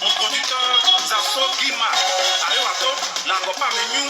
Mon producteur, Zasso Guima. Allez, Wato, la copa menu.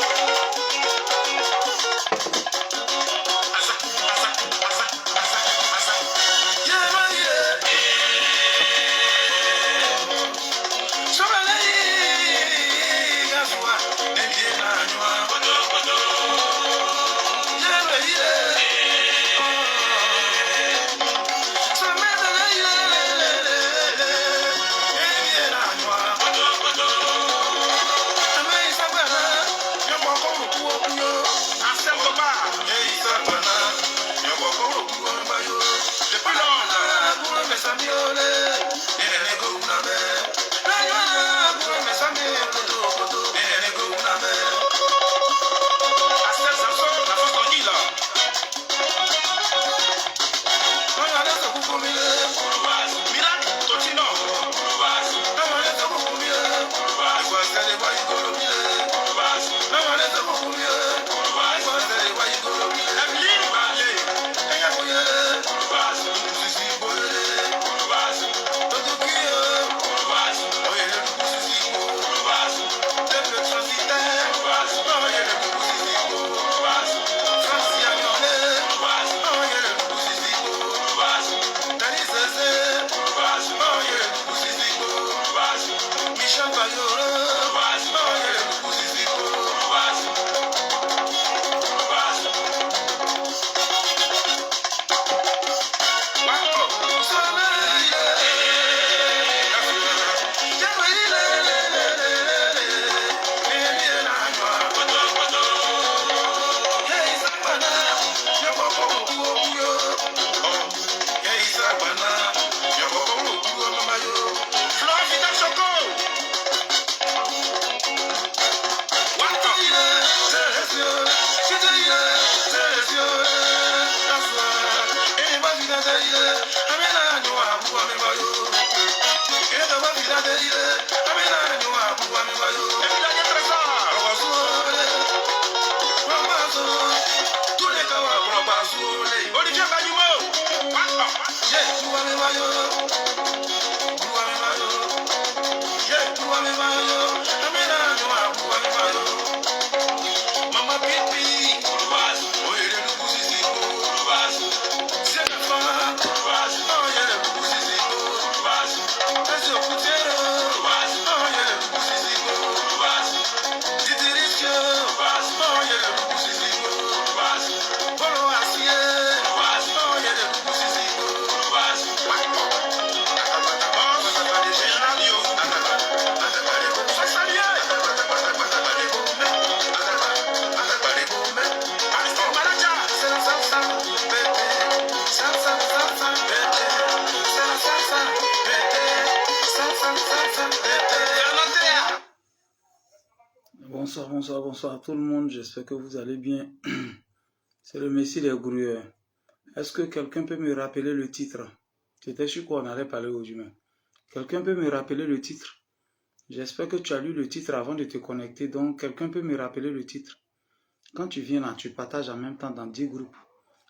Bonsoir à tout le monde, j'espère que vous allez bien. C'est le Messie des Grouilleurs. Est-ce que quelqu'un peut me rappeler le titre? C'était sur quoi on allait parler aujourd'hui. Quelqu'un peut me rappeler le titre? J'espère que tu as lu le titre avant de te connecter, donc quelqu'un peut me rappeler le titre? Quand tu viens là, tu partages en même temps dans 10 groupes.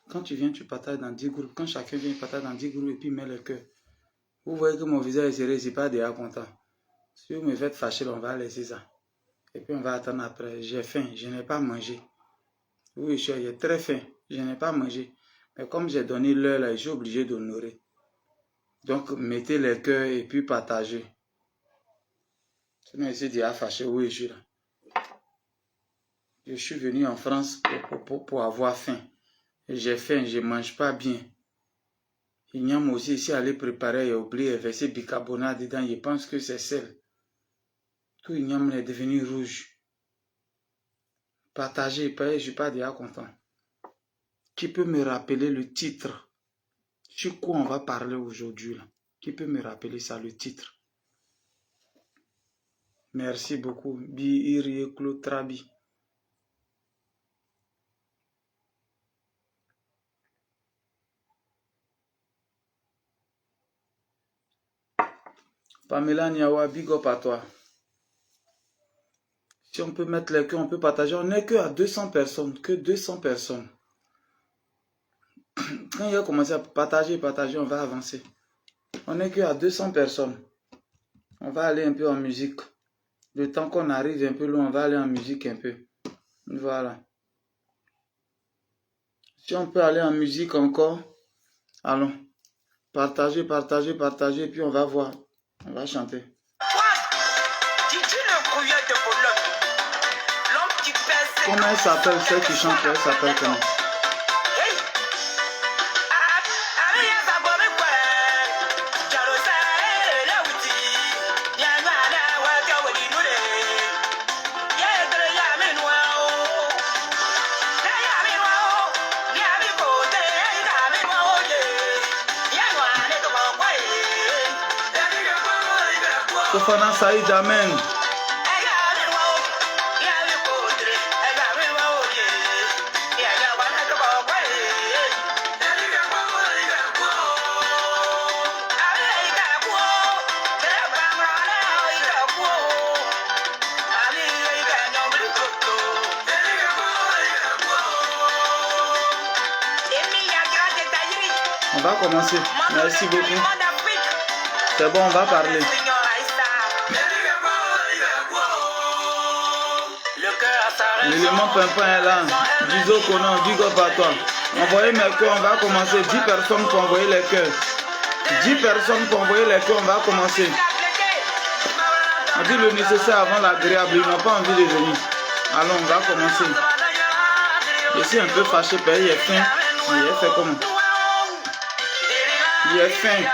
Quand tu viens, tu partages dans 10 groupes. Quand chacun vient, il partage dans 10 groupes et puis met le cœur. Vous voyez que mon visage est serré, je ne suis pas déjà content. Si vous me faites fâcher, on va laisser ça. Et puis on va attendre après. J'ai faim, je n'ai pas mangé. Oui, j'ai très faim, je n'ai pas mangé. Mais comme j'ai donné l'heure là, je suis obligé d'honorer. Donc mettez les cœurs et puis partagez. Sinon, je suis déjà fâché. Oui, je suis là. Je suis venu en France pour avoir faim. J'ai faim, je ne mange pas bien. Il y a moi aussi ici aller préparer et oublier verser bicarbonate dedans. Je pense que c'est sel. Tout igname est devenu rouge. Partagez, je ne suis pas déjà content. Qui peut me rappeler le titre? Sur quoi on va parler aujourd'hui là? Qui peut me rappeler ça, le titre? Merci beaucoup. Bi Irie Claude Trabi. Pamela Niawa, big up à toi. Si on peut mettre les cœurs, on peut partager. On n'est que à 200 personnes. Que 200 personnes. Quand il a commencé à partager, on va avancer. On n'est qu'à 200 personnes. On va aller un peu en musique. Le temps qu'on arrive un peu loin, on va aller en musique un peu. Voilà. Si on peut aller en musique encore, allons. Partagez, puis on va voir. On va chanter. Comment elle s'appelle, celle qui chante, elle s'appelle comment? Fofana Saïd, amen. On va commencer. Merci beaucoup. C'est bon, on va parler. L'élément pimpin est là. Dizo Konan, big up à toi. Envoyez mes cœurs, on va commencer. 10 personnes pour envoyer les cœurs. 10 personnes pour envoyer les cœurs, on va commencer. On dit le nécessaire avant l'agréable. Ils n'ont pas envie de venir. Allons, on va commencer. Je suis un peu fâché, parce qu'il est faim. Il est fait comment? Il est faim.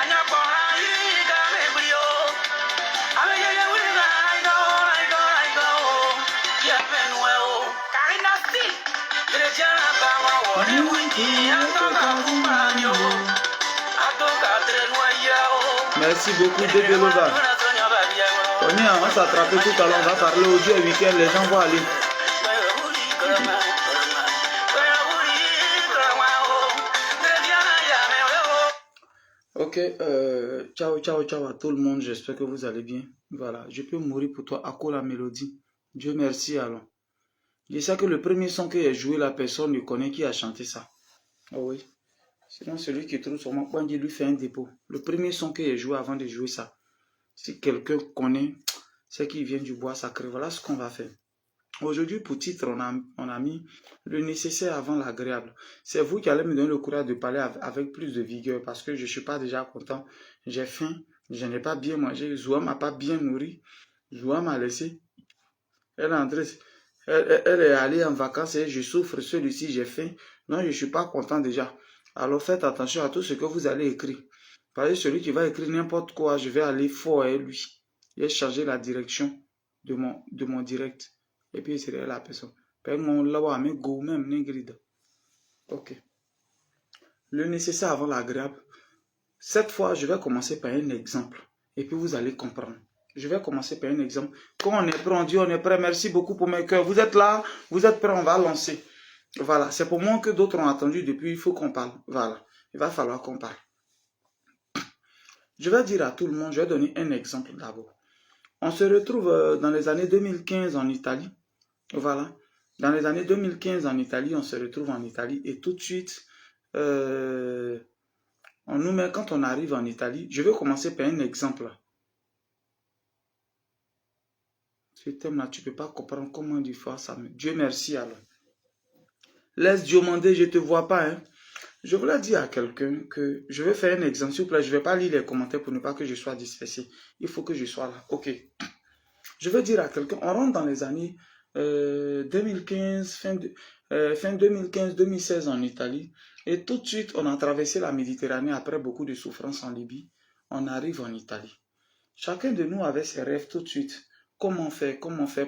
Merci beaucoup, Debelova. On s'attrape tout à l'heure, on va parler audio et week-end, les gens vont aller. Ok, ciao à tout le monde, j'espère que vous allez bien. Voilà, je peux mourir pour toi, Ako la mélodie. Dieu merci, allons. Je sais que le premier son que j'ai joué, la personne ne connaît qui a chanté ça. Oh oui. Sinon, celui qui trouve sur mon point, il lui fait un dépôt. Le premier son que j'ai joué avant de jouer ça. Si quelqu'un connaît, c'est qu'il vient du bois sacré. Voilà ce qu'on va faire. Aujourd'hui, pour titre, on a mis le nécessaire avant l'agréable. C'est vous qui allez me donner le courage de parler avec plus de vigueur parce que je ne suis pas déjà content. J'ai faim, je n'ai pas bien mangé. Zoua m'a pas bien nourri. Zoua m'a laissé. Elle est allée en vacances et je souffre. Celui-ci, j'ai faim. Non, je ne suis pas content déjà. Alors faites attention à tout ce que vous allez écrire. Parce que celui qui va écrire n'importe quoi, je vais aller fort à lui. J'ai changé la direction de mon direct. Et puis c'est la personne. Ok. Le nécessaire avant l'agréable. Cette fois, je vais commencer par un exemple. Et puis vous allez comprendre. Je vais commencer par un exemple. Quand on est prêt, on dit on est prêt. Merci beaucoup pour mes cœurs. Vous êtes là? Vous êtes prêts? On va lancer. Voilà. C'est pour moi que d'autres ont attendu depuis. Il faut qu'on parle. Voilà. Il va falloir qu'on parle. Je vais dire à tout le monde, je vais donner un exemple d'abord. On se retrouve dans les années 2015 en Italie. Voilà. Dans les années 2015 en Italie, on se retrouve en Italie et tout de suite, on nous met, quand on arrive en Italie, je vais commencer par un exemple. Ce thème-là, tu ne peux pas comprendre comment du fois ça. Dieu merci alors. Laisse Dieu demander, je ne te vois pas. Hein. Je voulais dire à quelqu'un que je vais faire un exemple. S'il vous plaît, je ne vais pas lire les commentaires pour ne pas que je sois dispersé. Il faut que je sois là. Ok. Je veux dire à quelqu'un, on rentre dans les années 2015, fin 2015-2016 en Italie. Et tout de suite, on a traversé la Méditerranée après beaucoup de souffrances en Libye. On arrive en Italie. Chacun de nous avait ses rêves tout de suite. Comment faire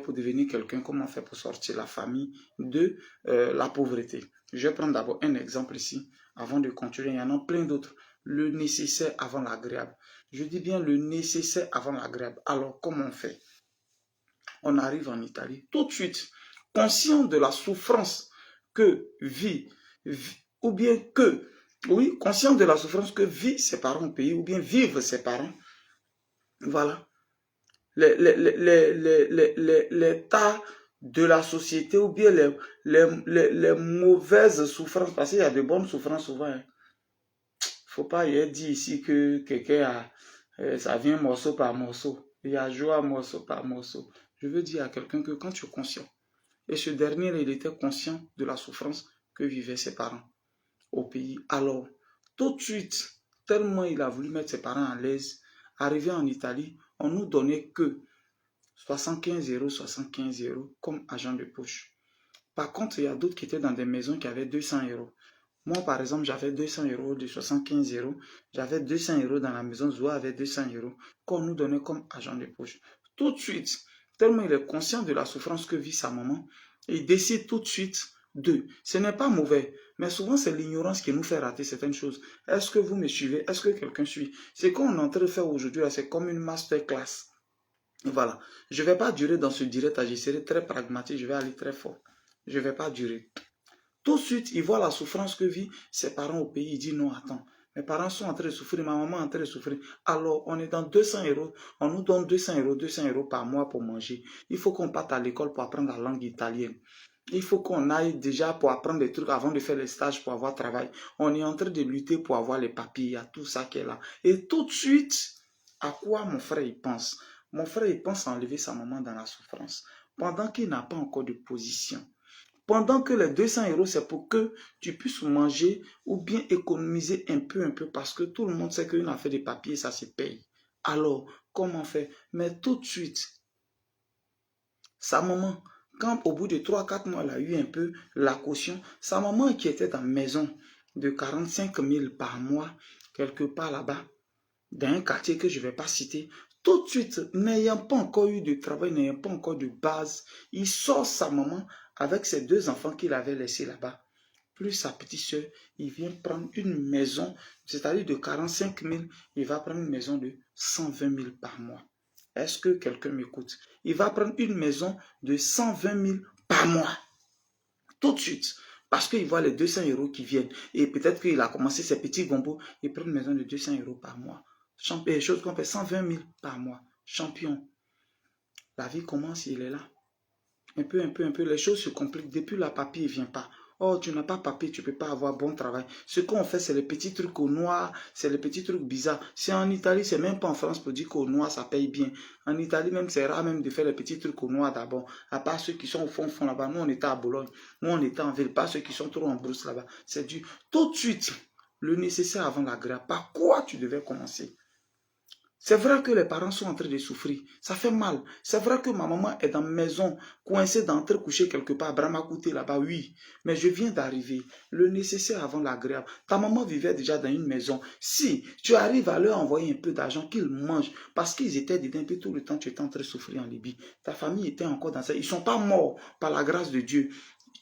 pour devenir quelqu'un? Comment faire pour sortir la famille de la pauvreté? Je vais prendre d'abord un exemple ici, avant de continuer. Il y en a plein d'autres. Le nécessaire avant l'agréable. Je dis bien le nécessaire avant l'agréable. Alors, comment on fait? On arrive en Italie, tout de suite, conscient de la souffrance que conscient de la souffrance que vivent ses parents au pays, ou bien vivent ses parents. Voilà. L'état de la société, ou bien les mauvaises souffrances, parce qu'il y a de bonnes souffrances souvent. Hein. faut pas y dire ici que quelqu'un a, ça vient morceau par morceau. Il y a joie morceau par morceau. Je veux dire à quelqu'un que quand tu es conscient, et ce dernier, il était conscient de la souffrance que vivaient ses parents au pays. Alors, tout de suite, tellement il a voulu mettre ses parents à l'aise, arrivé en Italie, on nous donnait que 75 € comme agent de poche. Par contre, il y a d'autres qui étaient dans des maisons qui avaient 200 €. Moi, par exemple, j'avais 200 € de 75 €. J'avais 200 € dans la maison. Zoé avait 200 € qu'on nous donnait comme agent de poche. Tout de suite, tellement il est conscient de la souffrance que vit sa maman, il décide tout de suite de. Ce n'est pas mauvais, mais souvent c'est l'ignorance qui nous fait rater certaines choses. Est-ce que vous me suivez? Est-ce que quelqu'un suit? Ce qu'on est en train de faire aujourd'hui, c'est comme une masterclass. Voilà. Je ne vais pas durer dans ce direct, je serai très pragmatique, je vais aller très fort. Je ne vais pas durer. Tout de suite, il voit la souffrance que vivent ses parents au pays. Il dit non, attends, mes parents sont en train de souffrir, ma maman est en train de souffrir. Alors, on est dans 200 €, on nous donne 200 € par mois pour manger. Il faut qu'on parte à l'école pour apprendre la langue italienne. Il faut qu'on aille déjà pour apprendre des trucs avant de faire les stages pour avoir travail. On est en train de lutter pour avoir les papiers, il y a tout ça qui est là. Et tout de suite, à quoi mon frère il pense? Mon frère il pense à enlever sa maman dans la souffrance, pendant qu'il n'a pas encore de position. Pendant que les 200 €, c'est pour que tu puisses manger ou bien économiser un peu, parce que tout le monde sait qu'une affaire de papier, ça se paye. Alors, comment faire? Mais tout de suite, sa maman, quand au bout de 3-4 mois, elle a eu un peu la caution, sa maman qui était dans une maison de 45 000 par mois, quelque part là-bas, dans un quartier que je ne vais pas citer, tout de suite, n'ayant pas encore eu de travail, n'ayant pas encore de base, il sort sa maman avec ses 2 enfants qu'il avait laissés là-bas, plus sa petite soeur, il vient prendre une maison, c'est-à-dire de 45 000, il va prendre une maison de 120 000 par mois. Est-ce que quelqu'un m'écoute? Il va prendre une maison de 120 000 par mois. Tout de suite. Parce qu'il voit les 200 € qui viennent. Et peut-être qu'il a commencé ses petits gombos. Il prend une maison de 200 € par mois. Les choses qu'on fait 120 000 par mois. Champion. La vie commence, il est là. Un peu. Les choses se compliquent. Depuis là, papier ne vient pas. Oh, tu n'as pas papier, tu ne peux pas avoir bon travail. Ce qu'on fait, c'est les petits trucs au noir, c'est les petits trucs bizarres. C'est en Italie, c'est même pas en France pour dire qu'au noir, ça paye bien. En Italie, même, c'est rare même de faire les petits trucs au noir d'abord. À part ceux qui sont au fond là-bas. Nous, on était à Bologne. Nous, on était en ville. Pas ceux qui sont trop en brousse là-bas. C'est du tout de suite, le nécessaire avant l'agréable. Par quoi tu devais commencer? C'est vrai que les parents sont en train de souffrir. Ça fait mal. C'est vrai que ma maman est dans la maison, coincée d'entrer coucher quelque part, Bramakouté là-bas, oui. Mais je viens d'arriver. Le nécessaire avant l'agréable. Ta maman vivait déjà dans une maison. Si tu arrives à leur envoyer un peu d'argent, qu'ils mangent, parce qu'ils étaient dedans, puis tout le temps, tu étais en train de souffrir en Libye. Ta famille était encore dans ça. Ils ne sont pas morts par la grâce de Dieu.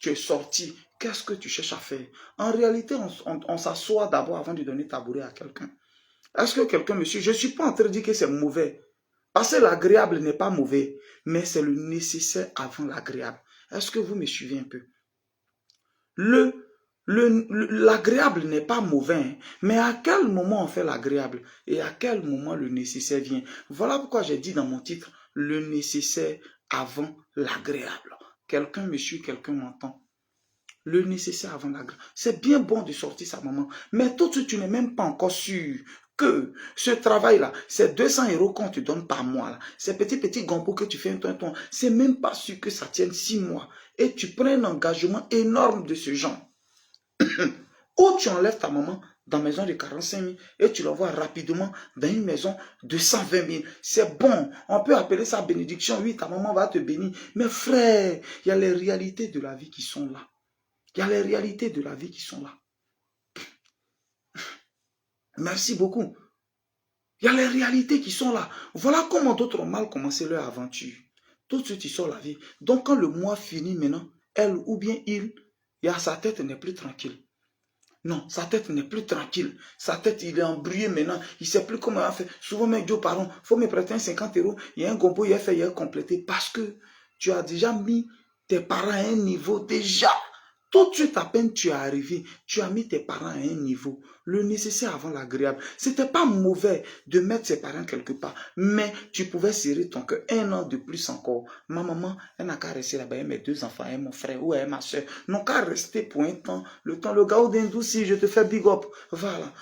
Tu es sorti. Qu'est-ce que tu cherches à faire? En réalité, on s'assoit d'abord avant de donner tabouret à quelqu'un. Est-ce que quelqu'un me suit? Je ne suis pas en train de dire que c'est mauvais. Parce que l'agréable n'est pas mauvais. Mais c'est le nécessaire avant l'agréable. Est-ce que vous me suivez un peu? L'agréable n'est pas mauvais. Hein, mais à quel moment on fait l'agréable? Et à quel moment le nécessaire vient? Voilà pourquoi j'ai dit dans mon titre, le nécessaire avant l'agréable. Quelqu'un me suit, quelqu'un m'entend. Le nécessaire avant l'agréable. C'est bien bon de sortir sa maman. Mais tout de suite, tu n'es même pas encore sûr que ce travail-là, c'est 200 € qu'on te donne par mois. Là. Ces petits gompos que tu fais un ton, c'est même pas sûr que ça tienne 6 mois. Et tu prends un engagement énorme de ce genre. Ou tu enlèves ta maman dans une maison de 45 000 et tu l'envoies rapidement dans une maison de 120 000. C'est bon. On peut appeler ça bénédiction. Oui, ta maman va te bénir. Mais frère, il y a les réalités de la vie qui sont là. Il y a les réalités de la vie qui sont là. Merci beaucoup. Il y a les réalités qui sont là. Voilà comment d'autres ont mal commencé leur aventure. Tout de suite, ils sortent la vie. Donc, quand le mois finit maintenant, elle ou bien il, sa tête n'est plus tranquille. Non, sa tête n'est plus tranquille. Sa tête, il est embrouillé maintenant. Il ne sait plus comment il va faire. Souvent, même Dieu, pardon, il faut me prêter 50 €. Il y a un gombo, il a fait, il a complété. Parce que tu as déjà mis tes parents à un niveau déjà. Tout de suite, à peine tu es arrivé, tu as mis tes parents à un niveau. Le nécessaire avant l'agréable. C'était pas mauvais de mettre ses parents quelque part, mais tu pouvais serrer ton cœur 1 an de plus encore. Ma maman, elle n'a qu'à rester là-bas, elle mes 2 enfants, elle mon frère ou elle ma soeur. N'ont qu'à rester pour un temps. Le temps, le gars d'Indouci, je te fais big up. Voilà.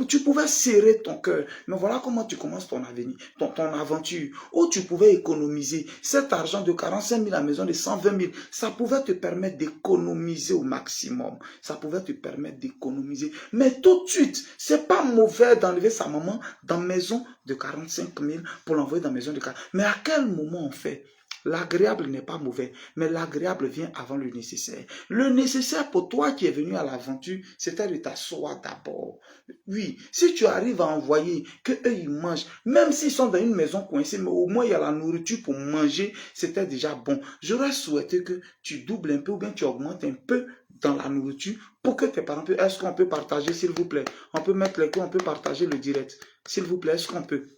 Tu pouvais serrer ton cœur. Mais voilà comment tu commences ton avenir, ton aventure. Où tu pouvais économiser cet argent de 45 000 à la maison de 120 000. Ça pouvait te permettre d'économiser au maximum. Ça pouvait te permettre d'économiser. Mais tout de suite, c'est pas mauvais d'enlever sa maman dans une maison de 45 000 pour l'envoyer dans une maison de 40 000. Mais à quel moment on fait? L'agréable n'est pas mauvais, mais l'agréable vient avant le nécessaire. Le nécessaire pour toi qui es venu à l'aventure, c'était de t'asseoir d'abord. Oui, si tu arrives à envoyer que eux ils mangent, même s'ils sont dans une maison coincée, mais au moins il y a la nourriture pour manger, c'était déjà bon. J'aurais souhaité que tu doubles un peu ou bien tu augmentes un peu dans la nourriture pour que tes parents puissent. Est-ce qu'on peut partager, s'il vous plaît? On peut mettre les coups, on peut partager le direct. S'il vous plaît, est-ce qu'on peut?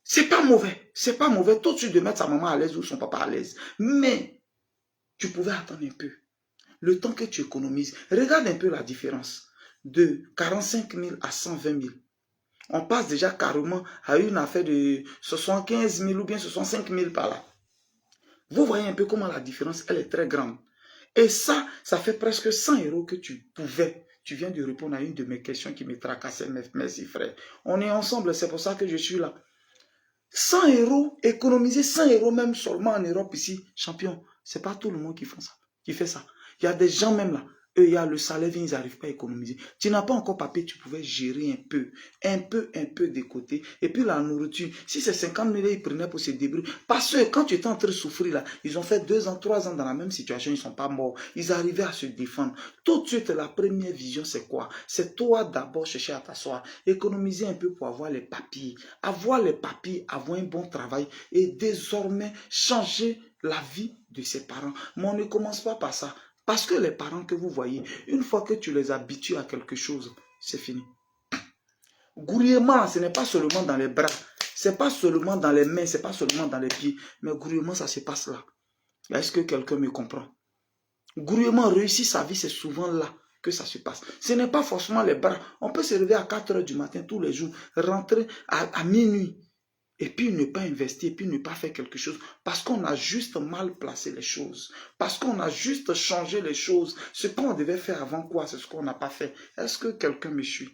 C'est pas mauvais. C'est pas mauvais tout de suite de mettre sa maman à l'aise ou son papa à l'aise. Mais tu pouvais attendre un peu. Le temps que tu économises. Regarde un peu la différence. De 45 000 à 120 000. On passe déjà carrément à une affaire de 75 000 ou bien 65 000 par là. Vous voyez un peu comment la différence, elle est très grande. Et ça fait presque 100 € que tu pouvais. Tu viens de répondre à une de mes questions qui me tracassait. Merci frère. On est ensemble, c'est pour ça que je suis là. 100 €, économiser 100 € même seulement en Europe ici, champion, c'est pas tout le monde qui fait ça. Il y a des gens même là, eux, il y a le salaire, ils n'arrivent pas à économiser. Tu n'as pas encore papier, tu pouvais gérer un peu de côté. Et puis la nourriture, si c'est 50 000 €, ils prenaient pour se débrouiller. Parce que quand tu étais en train de souffrir là, ils ont fait 2 ans, 3 ans dans la même situation, ils ne sont pas morts. Ils arrivaient à se défendre. Tout de suite, la première vision, c'est quoi? C'est toi d'abord chercher à t'asseoir, économiser un peu pour avoir les papiers. Avoir les papiers, avoir un bon travail et désormais changer la vie de ses parents. Mais on ne commence pas par ça. Parce que les parents que vous voyez, une fois que tu les habitues à quelque chose, c'est fini. Gourillement, ce n'est pas seulement dans les bras, c'est pas seulement dans les mains, c'est pas seulement dans les pieds, mais gourillement, ça se passe là. Est-ce que quelqu'un me comprend? Gourillement, réussir sa vie, c'est souvent là que ça se passe. Ce n'est pas forcément les bras. On peut se lever à 4 h du matin tous les jours, rentrer à minuit, et puis ne pas investir, et puis ne pas faire quelque chose, parce qu'on a juste mal placé les choses, parce qu'on a juste changé les choses. Ce qu'on devait faire avant quoi, c'est ce qu'on n'a pas fait. Est-ce que quelqu'un me suit?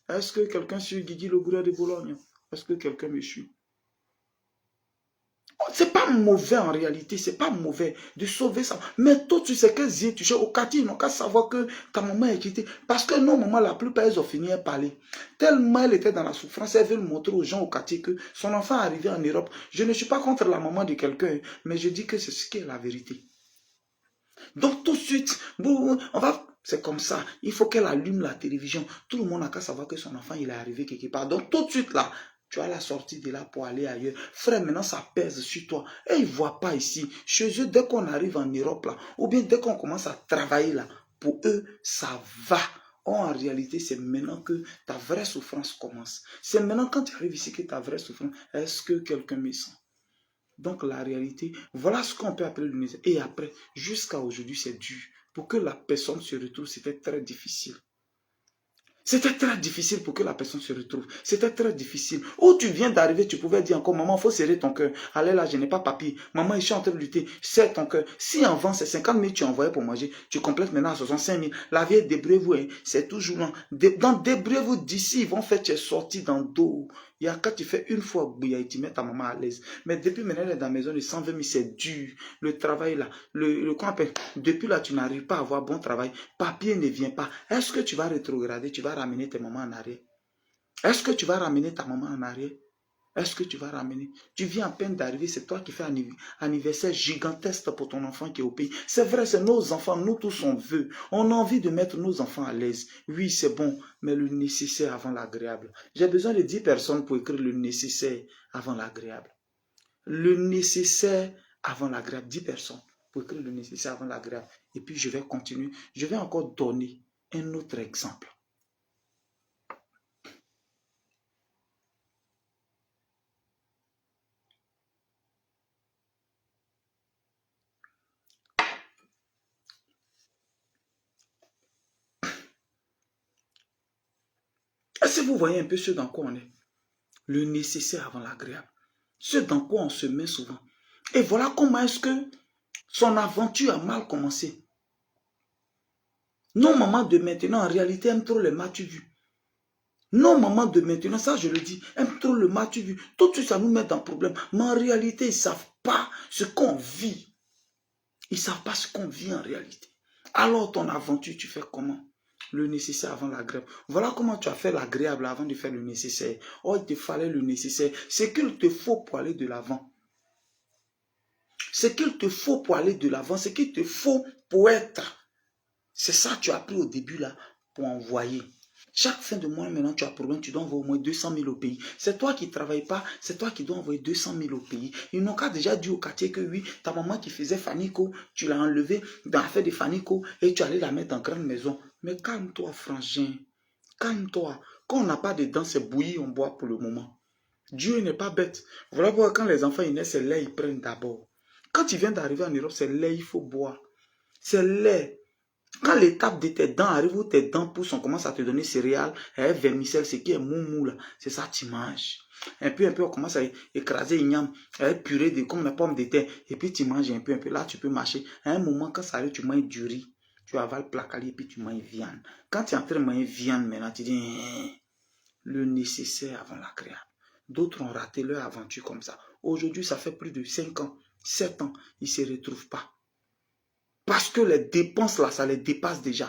Est-ce que quelqu'un suit Guigui le gourou de Bologne? Est-ce que quelqu'un me suit? C'est pas mauvais en réalité, c'est pas mauvais de sauver ça. Mais toi, tu sais qu'elles y est touché au quartier, ils n'ont qu'à savoir que ta maman est quittée. Parce que nos mamans, la plupart, elles ont fini à parler. Tellement elle était dans la souffrance, elle veut montrer aux gens au quartier que son enfant est arrivé en Europe. Je ne suis pas contre la maman de quelqu'un, mais je dis que c'est ce qui est la vérité. Donc tout de suite, c'est comme ça. Il faut qu'elle allume la télévision. Tout le monde n'a qu'à savoir que son enfant, il est arrivé quelque part. Donc tout de suite là, tu as la sortie de là pour aller ailleurs. Frère, maintenant ça pèse sur toi. Et ils ne voient pas ici. Chez eux, dès qu'on arrive en Europe là, ou bien dès qu'on commence à travailler là, pour eux, ça va. En réalité, c'est maintenant que ta vraie souffrance commence. C'est maintenant quand tu arrives ici que ta vraie souffrance, est-ce que quelqu'un me sent? Donc la réalité, voilà ce qu'on peut appeler le nécessaire. Et après, jusqu'à aujourd'hui, c'est dur. Pour que la personne se retrouve, c'était très difficile. C'était très difficile pour que la personne se retrouve. C'était très difficile. Où tu viens d'arriver, tu pouvais dire encore, maman, il faut serrer ton cœur. Allez là, je n'ai pas papier. Maman, je suis en train de lutter. Serre ton cœur. Si avant, c'est 50 000 tu envoyais pour manger, tu complètes maintenant à 65 000. La vieille, débrouillez-vous, hein. C'est toujours long. Dans débrouillez-vous d'ici, ils vont faire tes sorties dans le dos. Il y a quand tu fais une fois bouillir et tu mets ta maman à l'aise. Mais depuis maintenant, elle est dans la maison de 120 000, c'est dur. Le travail là, qu'on appelle, depuis là, tu n'arrives pas à avoir bon travail. Papier ne vient pas. Est-ce que tu vas rétrograder, tu vas ramener tes mamans en arrière? Est-ce que tu vas ramener ta maman en arrière? Est-ce que tu vas ramener? Tu viens à peine d'arriver, c'est toi qui fais un anniversaire gigantesque pour ton enfant qui est au pays. C'est vrai, c'est nos enfants, nous tous on veut. On a envie de mettre nos enfants à l'aise. Oui, c'est bon, mais le nécessaire avant l'agréable. J'ai besoin de 10 personnes pour écrire le nécessaire avant l'agréable. Le nécessaire avant l'agréable. 10 personnes pour écrire le nécessaire avant l'agréable. Et puis je vais continuer. Je vais encore donner un autre exemple. Est-ce que vous voyez un peu ce dans quoi on est? Le nécessaire avant l'agréable. Ce dans quoi on se met souvent. Et voilà comment est-ce que son aventure a mal commencé. Nos mamans de maintenant, en réalité, aiment trop les m'as-tu vu. Nos mamans de maintenant, ça je le dis, aiment trop le m'as-tu vu. Tout de suite, ça nous met dans le problème. Mais en réalité, ils ne savent pas ce qu'on vit. Ils ne savent pas ce qu'on vit en réalité. Alors, ton aventure, tu fais comment? Le nécessaire avant l'agréable. Voilà comment tu as fait l'agréable avant de faire le nécessaire. Oh, il te fallait le nécessaire. Ce qu'il te faut pour aller de l'avant. Ce qu'il te faut pour aller de l'avant. Ce qu'il te faut pour être. C'est ça que tu as pris au début là pour envoyer. Chaque fin de mois, maintenant, tu as problème, tu dois envoyer au moins 200 000 au pays. C'est toi qui ne travailles pas, c'est toi qui dois envoyer 200 000 au pays. Ils n'ont qu'à déjà dit au quartier que oui, ta maman qui faisait Fanico, tu l'as enlevée dans l'affaire de Fanico et tu allais la mettre en grande maison. Mais calme-toi, frangin. Calme-toi. Quand on n'a pas de dents, c'est bouilli, on boit pour le moment. Dieu n'est pas bête. Voilà pourquoi quand les enfants ils naissent, c'est lait, ils prennent d'abord. Quand tu viens d'arriver en Europe, c'est lait, il faut boire. C'est lait. Quand l'étape de tes dents arrive où tes dents poussent, on commence à te donner céréales, vermicelles, ce qui est moumou là, c'est ça que tu manges. Un peu, on commence à écraser une yam, purée de comme la pomme de terre, et puis tu manges un peu, là tu peux marcher. À un moment, quand ça arrive, tu manges du riz, tu avales placali et puis tu manges viande. Quand tu es en train de manger viande maintenant, tu dis, le nécessaire avant l'agréable. D'autres ont raté leur aventure comme ça. Aujourd'hui, ça fait plus de 5 ans, 7 ans, ils ne se retrouvent pas. Parce que les dépenses là, ça les dépasse déjà.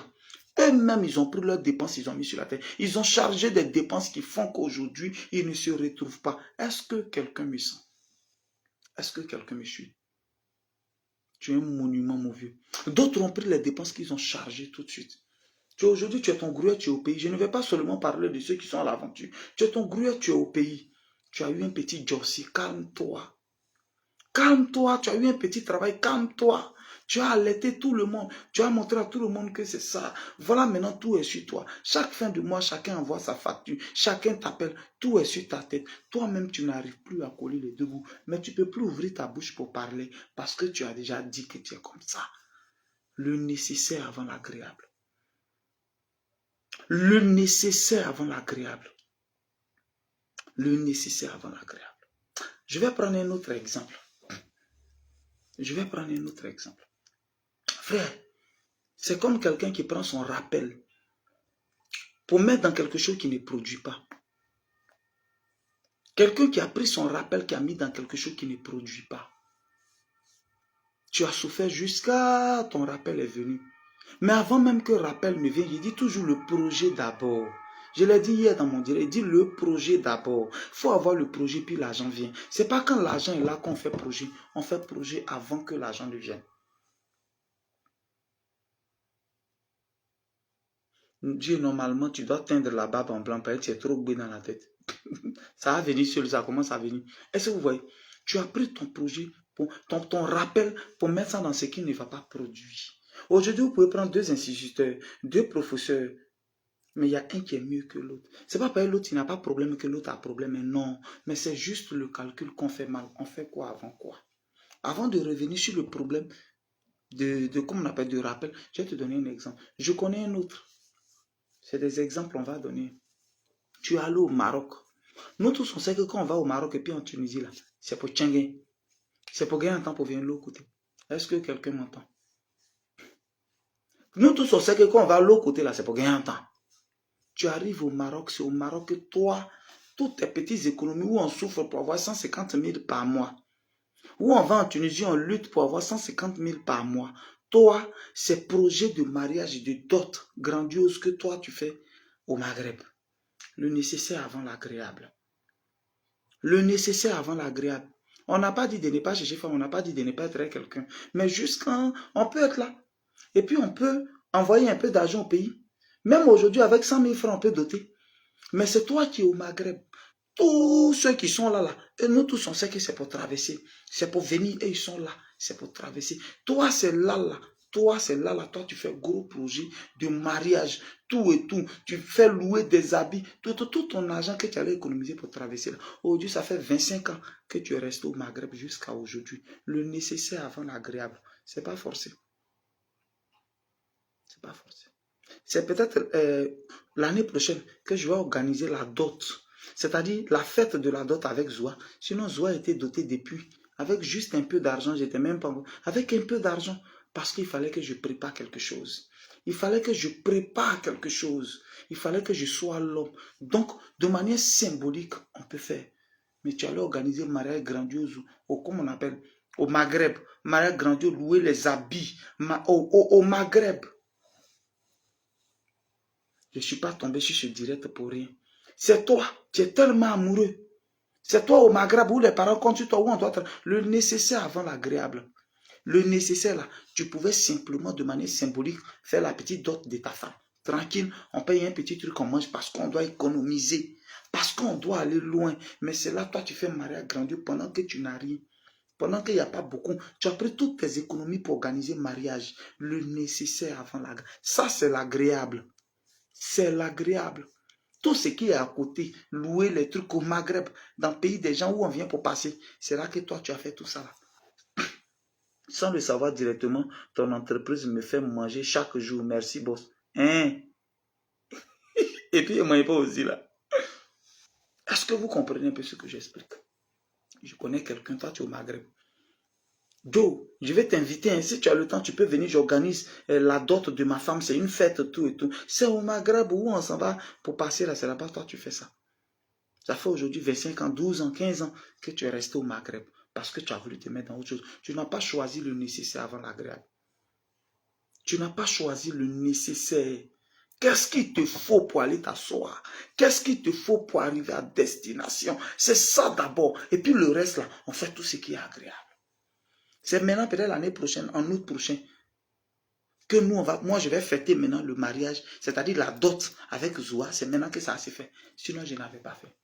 Eux-mêmes, ils ont pris leurs dépenses, ils ont mis sur la tête. Ils ont chargé des dépenses qui font qu'aujourd'hui, ils ne se retrouvent pas. Est-ce que quelqu'un me sent? Est-ce que quelqu'un me suit? Tu es un monument, mon vieux. D'autres ont pris les dépenses qu'ils ont chargées tout de suite. Aujourd'hui, tu es ton grouilleur, tu es au pays. Je ne vais pas seulement parler de ceux qui sont à l'aventure. Tu es ton grouilleur, tu es au pays. Tu as eu un petit jossi, calme-toi. Calme-toi, tu as eu un petit travail, calme-toi. Tu as alerté tout le monde. Tu as montré à tout le monde que c'est ça. Voilà, maintenant, tout est sur toi. Chaque fin de mois, chacun envoie sa facture. Chacun t'appelle. Tout est sur ta tête. Toi-même, tu n'arrives plus à coller les deux bouts. Mais tu ne peux plus ouvrir ta bouche pour parler parce que tu as déjà dit que tu es comme ça. Le nécessaire avant l'agréable. Le nécessaire avant l'agréable. Le nécessaire avant l'agréable. Je vais prendre un autre exemple. Frère, c'est comme quelqu'un qui prend son rappel pour mettre dans quelque chose qui ne produit pas. Quelqu'un qui a pris son rappel, qui a mis dans quelque chose qui ne produit pas. Tu as souffert jusqu'à ton rappel est venu. Mais avant même que le rappel ne vienne, il dit toujours le projet d'abord. Je l'ai dit hier dans mon direct, il dit le projet d'abord. Il faut avoir le projet puis l'argent vient. Ce n'est pas quand l'argent est là qu'on fait projet. On fait projet avant que l'argent ne vienne. Dieu, normalement, tu dois teindre la barbe en blanc parce que tu es trop goué dans la tête. Ça va venir seul, ça commence à venir. Est-ce que vous voyez? Tu as pris ton projet, ton rappel pour mettre ça dans ce qui ne va pas produire. Aujourd'hui, vous pouvez prendre 2 instituteurs, 2 professeurs, mais il y a un qui est mieux que l'autre. Ce n'est pas parce que l'autre n'a pas de problème que l'autre a problème, mais non. Mais c'est juste le calcul qu'on fait mal. On fait quoi avant quoi? Avant de revenir sur le problème comme on appelle, de rappel, je vais te donner un exemple. Je connais un autre. C'est des exemples qu'on va donner. Tu es allé au Maroc. Nous tous, on sait que quand on va au Maroc et puis en Tunisie, là, c'est pour tchenguer. C'est pour gagner un temps pour venir l'autre côté. Est-ce que quelqu'un m'entend? Nous tous, on sait que quand on va à l'autre côté, là, c'est pour gagner un temps. Tu arrives au Maroc, c'est au Maroc que toi, toutes tes petites économies où on souffre pour avoir 150 000 par mois. Où on va en Tunisie, on lutte pour avoir 150 000 par mois. Toi, ces projets de mariage et de dot grandioses que toi, tu fais au Maghreb. Le nécessaire avant l'agréable. Le nécessaire avant l'agréable. On n'a pas dit de ne pas chercher femme, on n'a pas dit de ne pas être avec quelqu'un. Mais juste quand on peut être là. Et puis on peut envoyer un peu d'argent au pays. Même aujourd'hui, avec 100 000 francs, on peut doter. Mais c'est toi qui es au Maghreb. Tous ceux qui sont là, et nous tous, on sait que c'est pour traverser. C'est pour venir et ils sont là. C'est pour traverser. Toi, c'est là. Toi, c'est là. Toi, tu fais gros projet de mariage. Tout et tout. Tu fais louer des habits. Tout ton argent que tu allais économiser pour traverser là. Aujourd'hui, ça fait 25 ans que tu es resté au Maghreb jusqu'à aujourd'hui. Le nécessaire avant l'agréable. C'est pas forcé. C'est pas forcé. C'est peut-être l'année prochaine que je vais organiser la dot. C'est-à-dire la fête de la dot avec Zoua. Sinon, Zoua était doté depuis. Avec juste un peu d'argent, j'étais même pas... Avec un peu d'argent, parce qu'il fallait que je prépare quelque chose. Il fallait que je prépare quelque chose. Il fallait que je sois l'homme. Donc, de manière symbolique, on peut faire. Mais tu allais organiser un mariage grandiose, ou comme on appelle, au Maghreb. Mariage grandiose, louer les habits. Au Maghreb. Je ne suis pas tombé sur ce direct pour rien. C'est toi, tu es tellement amoureux. C'est toi au Maghreb où les parents comptent sur toi, où on doit être le nécessaire avant l'agréable. Le nécessaire là, tu pouvais simplement de manière symbolique faire la petite dot de ta femme. Tranquille, on paye un petit truc qu'on mange parce qu'on doit économiser, parce qu'on doit aller loin. Mais c'est là, toi, tu fais un mariage grandiose pendant que tu n'as rien. Pendant qu'il n'y a pas beaucoup, tu as pris toutes tes économies pour organiser le mariage. Le nécessaire avant l'agréable. Ça, c'est l'agréable. C'est l'agréable. Tout ce qui est à côté, louer les trucs au Maghreb, dans le pays des gens où on vient pour passer, c'est là que toi, tu as fait tout ça là. Sans le savoir directement, ton entreprise me fait manger chaque jour. Merci, boss. Hein? Et puis, il ne mange pas aussi là. Est-ce que vous comprenez un peu ce que j'explique? Je connais quelqu'un, toi, tu es au Maghreb. Joe, je vais t'inviter, si tu as le temps, tu peux venir, j'organise la dot de ma femme, c'est une fête, tout et tout. C'est au Maghreb où on s'en va pour passer là, c'est là-bas, toi tu fais ça. Ça fait aujourd'hui 25 ans, 12 ans, 15 ans que tu es resté au Maghreb parce que tu as voulu te mettre dans autre chose. Tu n'as pas choisi le nécessaire avant l'agréable. Tu n'as pas choisi le nécessaire. Qu'est-ce qu'il te faut pour aller t'asseoir? Qu'est-ce qu'il te faut pour arriver à destination? C'est ça d'abord. Et puis le reste là, on fait tout ce qui est agréable. C'est maintenant, peut-être l'année prochaine, en août prochain, que nous, moi, je vais fêter maintenant le mariage, c'est-à-dire la dot avec Zoua. C'est maintenant que ça s'est fait. Sinon, je n'avais pas fait.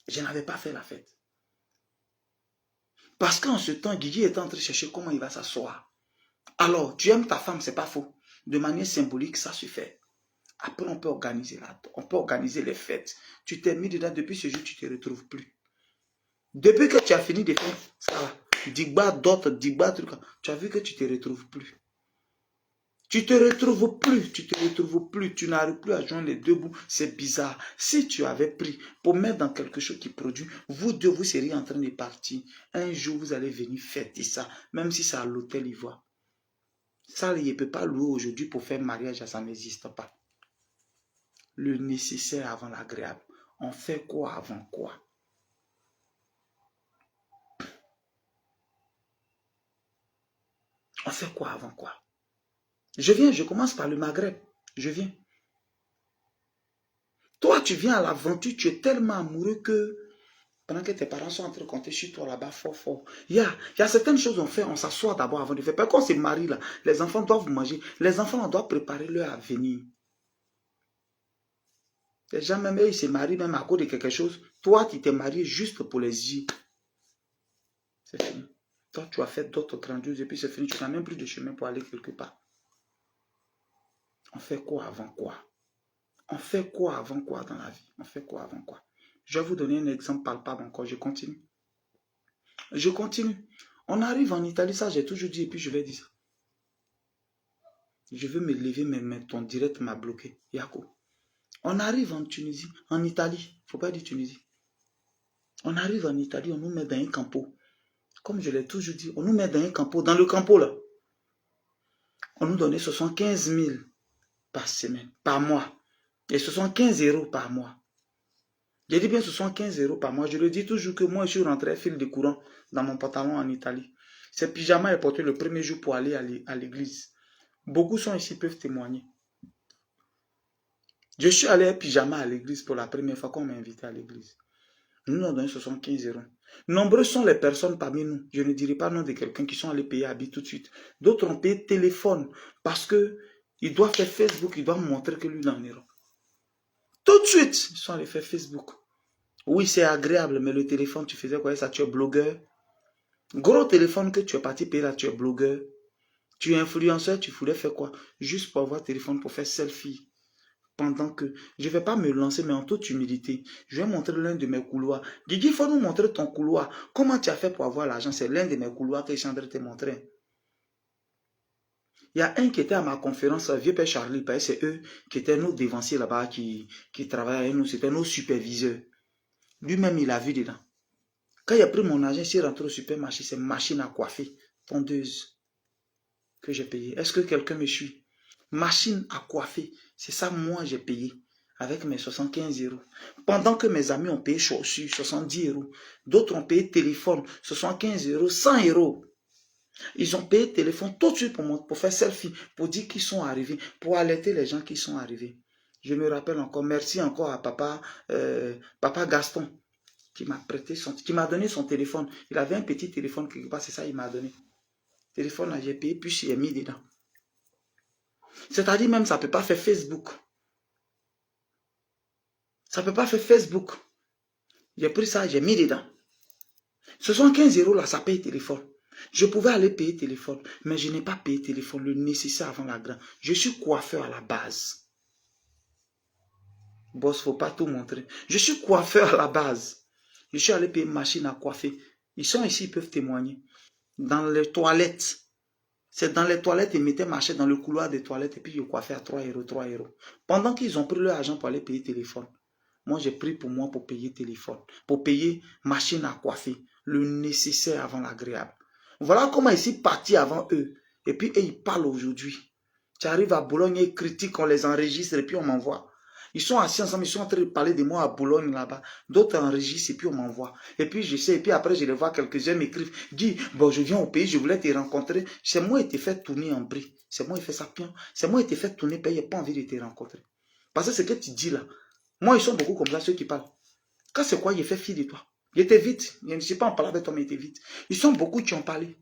Je n'avais pas fait la fête. Parce qu'en ce temps, Guigui est en train de chercher comment il va s'asseoir. Alors, tu aimes ta femme, c'est pas faux. De manière symbolique, ça se fait. Après, on peut organiser les fêtes. Tu t'es mis dedans, depuis ce jour, tu ne te retrouves plus. Depuis que tu as fini de faire ça, digba, dot, digba, truc, tu as vu que tu ne te retrouves plus. Tu te retrouves plus, tu n'arrives plus à joindre les deux bouts, c'est bizarre. Si tu avais pris pour mettre dans quelque chose qui produit, vous deux, vous seriez en train de partir. Un jour, vous allez venir fêter ça, même si c'est à l'hôtel Ivoire. Ça, il ne peut pas louer aujourd'hui pour faire mariage, ça n'existe pas. Le nécessaire avant l'agréable. On fait quoi avant quoi? On fait quoi avant quoi? Je commence par le Maghreb. Je viens. Toi, tu viens à l'aventure, tu es tellement amoureux que pendant que tes parents sont en train de compter sur toi là-bas fort. Il y a certaines choses qu'on fait, on s'assoit d'abord avant de faire. Parce qu'on se marie là, les enfants doivent manger. Les enfants, on doit préparer leur avenir. Les gens même, ils se marient même à cause de quelque chose. Toi, tu t'es marié juste pour les yeux. C'est fini. Toi, tu as fait d'autres grandioses et puis c'est fini. Tu n'as même plus de chemin pour aller quelque part. On fait quoi avant quoi? On fait quoi avant quoi dans la vie? On fait quoi avant quoi? Je vais vous donner un exemple palpable encore. Je continue. On arrive en Italie, ça j'ai toujours dit et puis je vais dire ça. Je veux me lever, mais ton direct m'a bloqué. Yako. On arrive en Tunisie, en Italie. Il ne faut pas dire Tunisie. On arrive en Italie, on nous met dans un campo. Comme je l'ai toujours dit, on nous met dans un campo. Dans le campo là, on nous donnait 75 000 par semaine, par mois. Et 75 € par mois. J'ai dit bien 75 € par mois. Je le dis toujours que moi, je suis rentré à fil de courant dans mon pantalon en Italie. Ce pyjama est porté le premier jour pour aller à l'église. Beaucoup sont ici, peuvent témoigner. Je suis allé à pyjama à l'église pour la première fois qu'on m'a invité à l'église. Nous nous avons donné 75 €. Nombreux sont les personnes parmi nous, je ne dirai pas le nom de quelqu'un qui sont allés payer habit tout de suite. D'autres ont payé téléphone parce qu'il doit faire Facebook, il doit montrer que lui il est en Europe. Tout de suite, ils sont allés faire Facebook. Oui, c'est agréable, mais le téléphone, tu faisais quoi ça? Tu es blogueur. Gros téléphone que tu es parti payer là, tu es blogueur. Tu es influenceur, tu voulais faire quoi? Juste pour avoir téléphone pour faire selfie. Pendant que je ne vais pas me lancer, mais en toute humilité, je vais montrer l'un de mes couloirs. Guigui, il faut nous montrer ton couloir. Comment tu as fait pour avoir l'argent? C'est l'un de mes couloirs que je suis en train de te montrer. Il y a un qui était à ma conférence, Vieux Père Charlie, c'est eux qui étaient nos dévanciers là-bas, qui travaillaient avec nous, c'était nos superviseurs. Lui-même, il a vu dedans. Quand il a pris mon argent, il est rentré au supermarché, c'est machine à coiffer, tondeuse, que j'ai payé. Est-ce que quelqu'un me suit? Machine à coiffer, c'est ça, moi, j'ai payé, avec mes 75 €. Pendant que mes amis ont payé chaussures, 70 €. D'autres ont payé téléphone, 75 €, 100 €. Ils ont payé téléphone tout de suite pour faire selfie, pour dire qu'ils sont arrivés, pour alerter les gens qui sont arrivés. Je me rappelle encore, merci encore à papa Gaston, qui m'a prêté qui m'a donné son téléphone. Il avait un petit téléphone quelque part, c'est ça il m'a donné. Téléphone là, j'ai payé, puis j'ai mis dedans. C'est-à-dire même, ça ne peut pas faire Facebook. Ça ne peut pas faire Facebook. J'ai pris ça, j'ai mis dedans. 75 € là, ça paye téléphone. Je pouvais aller payer téléphone, mais je n'ai pas payé téléphone, le nécessaire avant la grande. Je suis coiffeur à la base. Boss, faut pas tout montrer. Je suis coiffeur à la base. Je suis allé payer une machine à coiffer. Ils sont ici, ils peuvent témoigner. Dans les toilettes. C'est dans les toilettes, ils mettaient ma chaise dans le couloir des toilettes et puis je coiffais à 3 €, 3 €. Pendant qu'ils ont pris leur argent pour aller payer téléphone, moi j'ai pris pour moi pour payer téléphone, pour payer machine à coiffer, le nécessaire avant l'agréable. Voilà comment ils sont partis avant eux. Et puis ils parlent aujourd'hui. Tu arrives à Boulogne, ils critiquent, on les enregistre et puis on m'envoie. Ils sont assis ensemble, ils sont en train de parler de moi à Boulogne là-bas. D'autres enregistrent et puis on m'envoie. Et puis je sais, et puis après je les vois, quelques-uns m'écrivent. Dis, bon, je viens au pays, je voulais te rencontrer. C'est moi qui t'ai fait tourner en bris. C'est moi qui fais ça bien. C'est moi qui t'ai fait tourner, il n'y a pas envie de te rencontrer. Parce que ce que tu dis là, moi ils sont beaucoup comme ça, ceux qui parlent. Quand c'est quoi, il fait fi de toi. Il était vite. Je ne sais pas en parler avec toi, mais il était vite. Ils sont beaucoup qui ont parlé.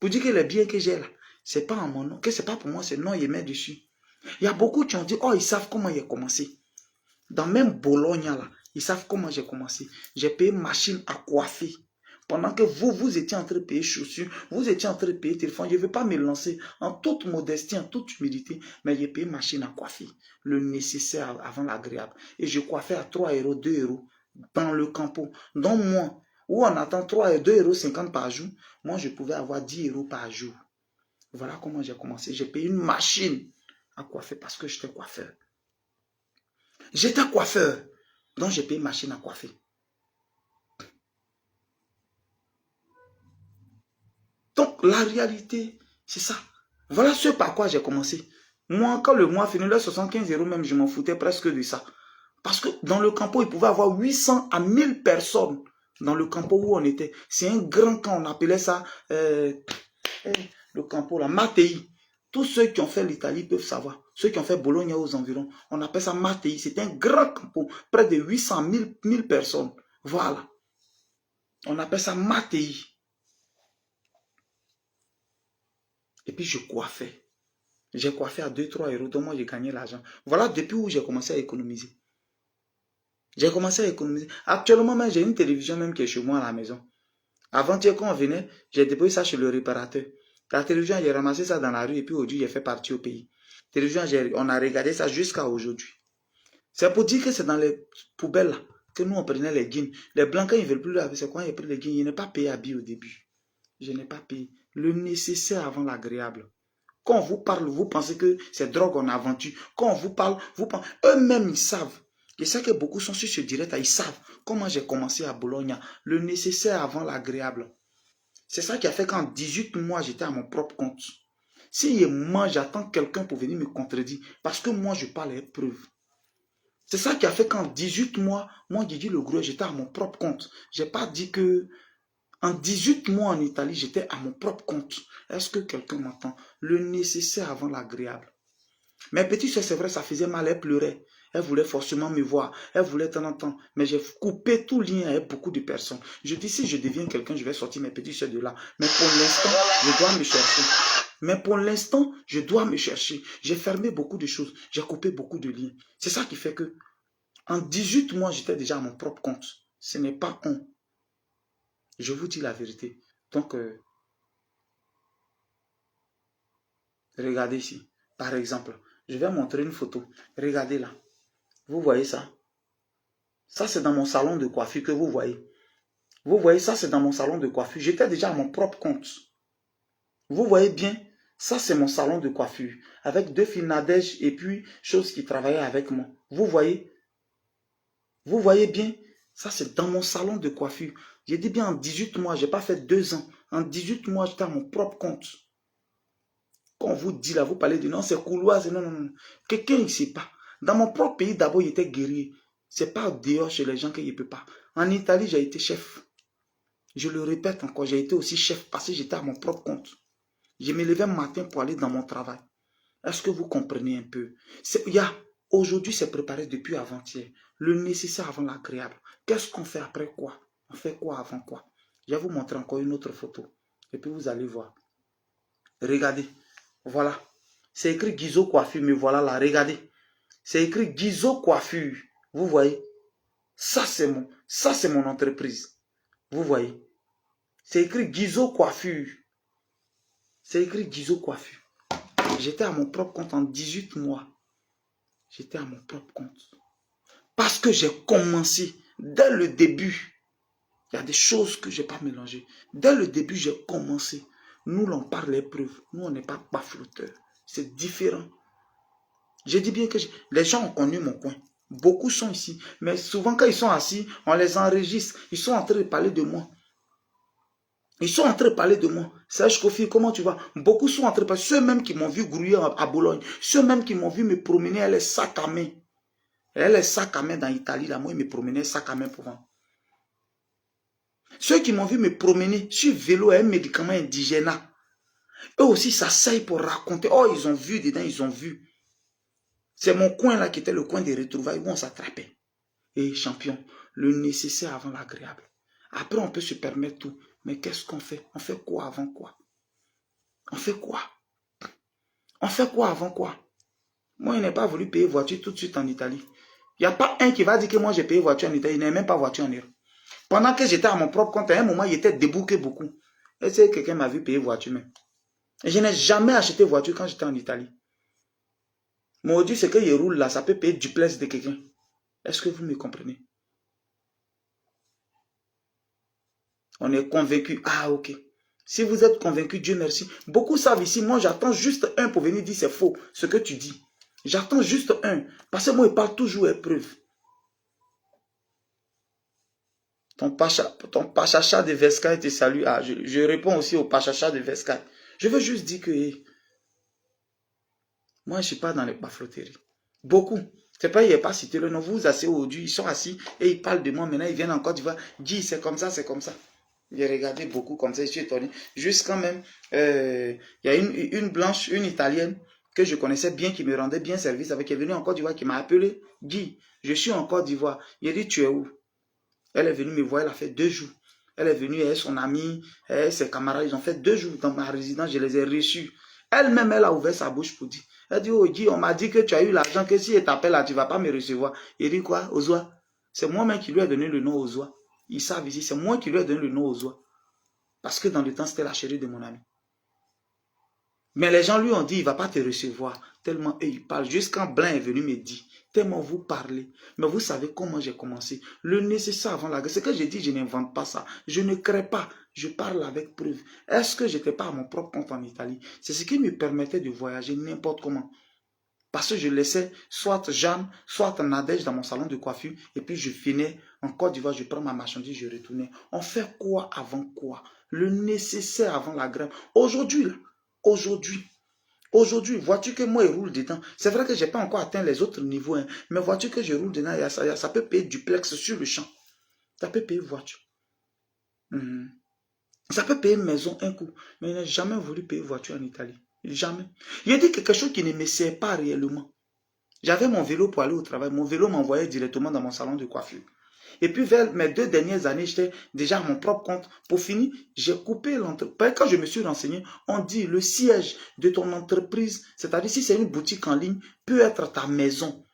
Pour dire que les biens que j'ai là, c'est pas en mon nom, que c'est pas pour moi, c'est non, il met dessus. Il y a beaucoup qui ont dit, oh, ils savent comment il a commencé. Dans même Bologne, là, ils savent comment j'ai commencé. J'ai payé machine à coiffer. Pendant que vous étiez en train de payer chaussures, vous étiez en train de payer téléphone, je ne veux pas me lancer en toute modestie, en toute humilité, mais j'ai payé machine à coiffer. Le nécessaire avant l'agréable. Et je coiffais à 3 €, 2 € dans le campo. Donc moi, où on attend 2,50 € par jour, moi je pouvais avoir 10 € par jour. Voilà comment j'ai commencé. J'ai payé une machine à coiffer parce que j'étais coiffeur. J'étais coiffeur, donc j'ai payé une machine à coiffer. Donc la réalité, c'est ça. Voilà ce par quoi j'ai commencé. Moi, quand le mois finit, les 75 € même, je m'en foutais presque de ça. Parce que dans le campo, il pouvait y avoir 800 à 1000 personnes dans le campo où on était. C'est un grand camp, on appelait ça le campo, la Matei. Tous ceux qui ont fait l'Italie peuvent savoir. Ceux qui ont fait Bologne aux environs, on appelle ça Matei. C'est un grand campo, près de 800 1000 personnes. Voilà. On appelle ça Matei. Et puis je coiffais. J'ai coiffé à 2-3 €, donc moi j'ai gagné l'argent. Voilà depuis où j'ai commencé à économiser. J'ai commencé à économiser. Actuellement, même, j'ai une télévision même qui est chez moi à la maison. Avant-hier, quand on venait, j'ai déposé ça chez le réparateur. La télévision, j'ai ramassé ça dans la rue et puis aujourd'hui, j'ai fait partie au pays. Télévision, on a regardé ça jusqu'à aujourd'hui. C'est pour dire que c'est dans les poubelles là, que nous, on prenait les guines. Les blancs, quand ils ne veulent plus laver, c'est quand ils prennent les guines. Ils n'ont pas payé à billet au début. Je n'ai pas payé. Le nécessaire avant l'agréable. Quand on vous parle, vous pensez que c'est drogue, on aventure. Quand on vous parle, eux-mêmes, ils savent. Je sais que beaucoup sont sur ce direct, ils savent comment j'ai commencé à Bologne. Le nécessaire avant l'agréable. C'est ça qui a fait qu'en 18 mois, j'étais à mon propre compte. Si moi, j'attends quelqu'un pour venir me contredire, parce que moi, je parle à preuve. C'est ça qui a fait qu'en 18 mois, moi, Guigui Le Gros, j'étais à mon propre compte. Je n'ai pas dit que en 18 mois en Italie, j'étais à mon propre compte. Est-ce que quelqu'un m'entend? Le nécessaire avant l'agréable. Mes petites soeurs, c'est vrai, ça faisait mal, elles pleuraient. Elles voulaient forcément me voir. Elles voulaient de temps en temps. Mais j'ai coupé tout lien avec beaucoup de personnes. Je dis, si je deviens quelqu'un, je vais sortir mes petites soeurs de là. Mais pour l'instant, je dois me chercher. Mais pour l'instant, je dois me chercher. J'ai fermé beaucoup de choses. J'ai coupé beaucoup de liens. C'est ça qui fait que, en 18 mois, j'étais déjà à mon propre compte. Ce n'est pas on. Je vous dis la vérité. Donc, regardez ici. Par exemple, je vais montrer une photo. Regardez là. Vous voyez ça? Ça, c'est dans mon salon de coiffure que vous voyez. Vous voyez, ça, c'est dans mon salon de coiffure. J'étais déjà à mon propre compte. Vous voyez bien, Ça, c'est mon salon de coiffure. Avec 2 filles Nadège et puis chose qui travaillaient avec moi. Vous voyez? Vous voyez bien? Ça, c'est dans mon salon de coiffure. J'ai dit bien en 18 mois, je n'ai pas fait 2 ans. En 18 mois, j'étais à mon propre compte. Quand on vous dit là, vous parlez de non, c'est couloir, non, non, non. Quelqu'un ne sait pas. Dans mon propre pays, d'abord, il était guerrier. Ce n'est pas dehors chez les gens qu'il ne peut pas. En Italie, j'ai été chef. Je le répète encore, j'ai été aussi chef parce que j'étais à mon propre compte. Je me levais le matin pour aller dans mon travail. Est-ce que vous comprenez un peu? Aujourd'hui, c'est préparé depuis avant-hier. Le nécessaire avant l'agréable. Qu'est-ce qu'on fait après quoi? On fait quoi avant quoi? Je vais vous montrer encore une autre photo. Et puis vous allez voir. Regardez. Voilà. C'est écrit Guizot Coiffure, mais voilà là, regardez. C'est écrit Guizot Coiffure. Vous voyez? Ça, c'est mon entreprise. Vous voyez? C'est écrit Guizot Coiffure. C'est écrit Guizot Coiffure. J'étais à mon propre compte en 18 mois. J'étais à mon propre compte. Parce que j'ai commencé dès le début. Il y a des choses que je n'ai pas mélangées. Dès le début, j'ai commencé. Nous, l'on parle l'épreuve. Nous, on n'est pas baflotteurs. C'est différent. Je dis bien que les gens ont connu mon coin. Beaucoup sont ici. Mais souvent, quand ils sont assis, on les enregistre. Ils sont en train de parler de moi. Ils sont en train de parler de moi. Serge Kofi, comment tu vas? Beaucoup sont en train de parler. Ceux même qui m'ont vu grouiller à Bologne. Ceux même qui m'ont vu me promener à les sacs à main. Elle est sac à main dans l'Italie. Là, moi, ils me promenaient sac à main pour moi. Ceux qui m'ont vu me promener sur vélo et un médicament indigène. Eux aussi s'asseyent pour raconter. Oh, ils ont vu dedans, ils ont vu. C'est mon coin là qui était le coin des retrouvailles où on s'attrapait. Et champion, le nécessaire avant l'agréable. Après, on peut se permettre tout. Mais qu'est-ce qu'on fait? On fait quoi avant quoi? On fait quoi? On fait quoi avant quoi? Moi, il n'ai pas voulu payer voiture tout de suite en Italie. Il n'y a pas un qui va dire que moi j'ai payé voiture en Italie. Il n'a même pas voiture en Europe. Pendant que j'étais à mon propre compte, à un moment, il était débouqué beaucoup. Est-ce que quelqu'un m'a vu payer voiture même? Et je n'ai jamais acheté voiture quand j'étais en Italie. Mais aujourd'hui, c'est qu'il roule là, ça peut payer du duplex de quelqu'un. Est-ce que vous me comprenez? On est convaincu. Ah, ok. Si vous êtes convaincu, Dieu merci. Beaucoup savent ici, moi j'attends juste un pour venir dire c'est faux, ce que tu dis. J'attends juste un. Parce que moi, il parle toujours épreuve. Ton pachacha de Vescaï te salue. Ah, je réponds aussi au pachacha de Vescaï. Je veux juste dire que moi, je ne suis pas dans les baflotteries. Beaucoup. C'est pas, il n'est pas cité le nom. Vous asseyez aujourd'hui, ils sont assis et ils parlent de moi. Maintenant, ils viennent encore, tu vois, dis, c'est comme ça, c'est comme ça. J'ai regardé beaucoup comme ça, je suis étonné. Juste quand même, il y a une blanche, une italienne que je connaissais bien, qui me rendait bien service avec, qui est venue en Côte d'Ivoire, qui m'a appelé, Guy, je suis en Côte d'Ivoire. Il a dit, tu es où? Elle est venue me voir, elle a fait 2 jours. Elle est venue, elle, son amie, elle, ses camarades, ils ont fait 2 jours dans ma résidence, je les ai reçus. Elle-même, elle a ouvert sa bouche pour dire. Elle dit, oh Guy, on m'a dit que tu as eu l'argent, que si elle t'appelle là, tu ne vas pas me recevoir. Il dit quoi? Ozoa. C'est moi-même qui lui ai donné le nom Ozoa. Ils savent ici, c'est moi qui lui ai donné le nom Ozoa. Parce que dans le temps, c'était la chérie de mon ami. Mais les gens lui ont dit, il ne va pas te recevoir. Tellement eux, ils parlent. Jusqu'à Blanc est venu me dire, tellement vous parlez. Mais vous savez comment j'ai commencé. Le nécessaire avant la guerre. Ce que j'ai dit, je n'invente pas ça. Je ne crée pas. Je parle avec preuve. Est-ce que je n'étais pas à mon propre compte en Italie? C'est ce qui me permettait de voyager n'importe comment. Parce que je laissais soit Jeanne, soit Nadège dans mon salon de coiffure. Et puis je venais en Côte d'Ivoire, je prends ma marchandise, je retournais. On fait quoi avant quoi? Le nécessaire avant la grève. Aujourd'hui, là. Aujourd'hui, voiture que moi, je roule dedans. C'est vrai que je n'ai pas encore atteint les autres niveaux. Hein, mais voiture que je roule dedans, ça peut payer duplex sur le champ. Ça peut payer voiture. Ça peut payer maison un coup. Mais je n'ai jamais voulu payer voiture en Italie. Jamais. Il a dit quelque chose qui ne me sert pas réellement. J'avais mon vélo pour aller au travail. Mon vélo m'envoyait directement dans mon salon de coiffure. Et puis vers mes 2 dernières années, j'étais déjà à mon propre compte. Pour finir, j'ai coupé l'entreprise. Quand je me suis renseigné, on dit le siège de ton entreprise, c'est-à-dire si c'est une boutique en ligne, peut être ta maison.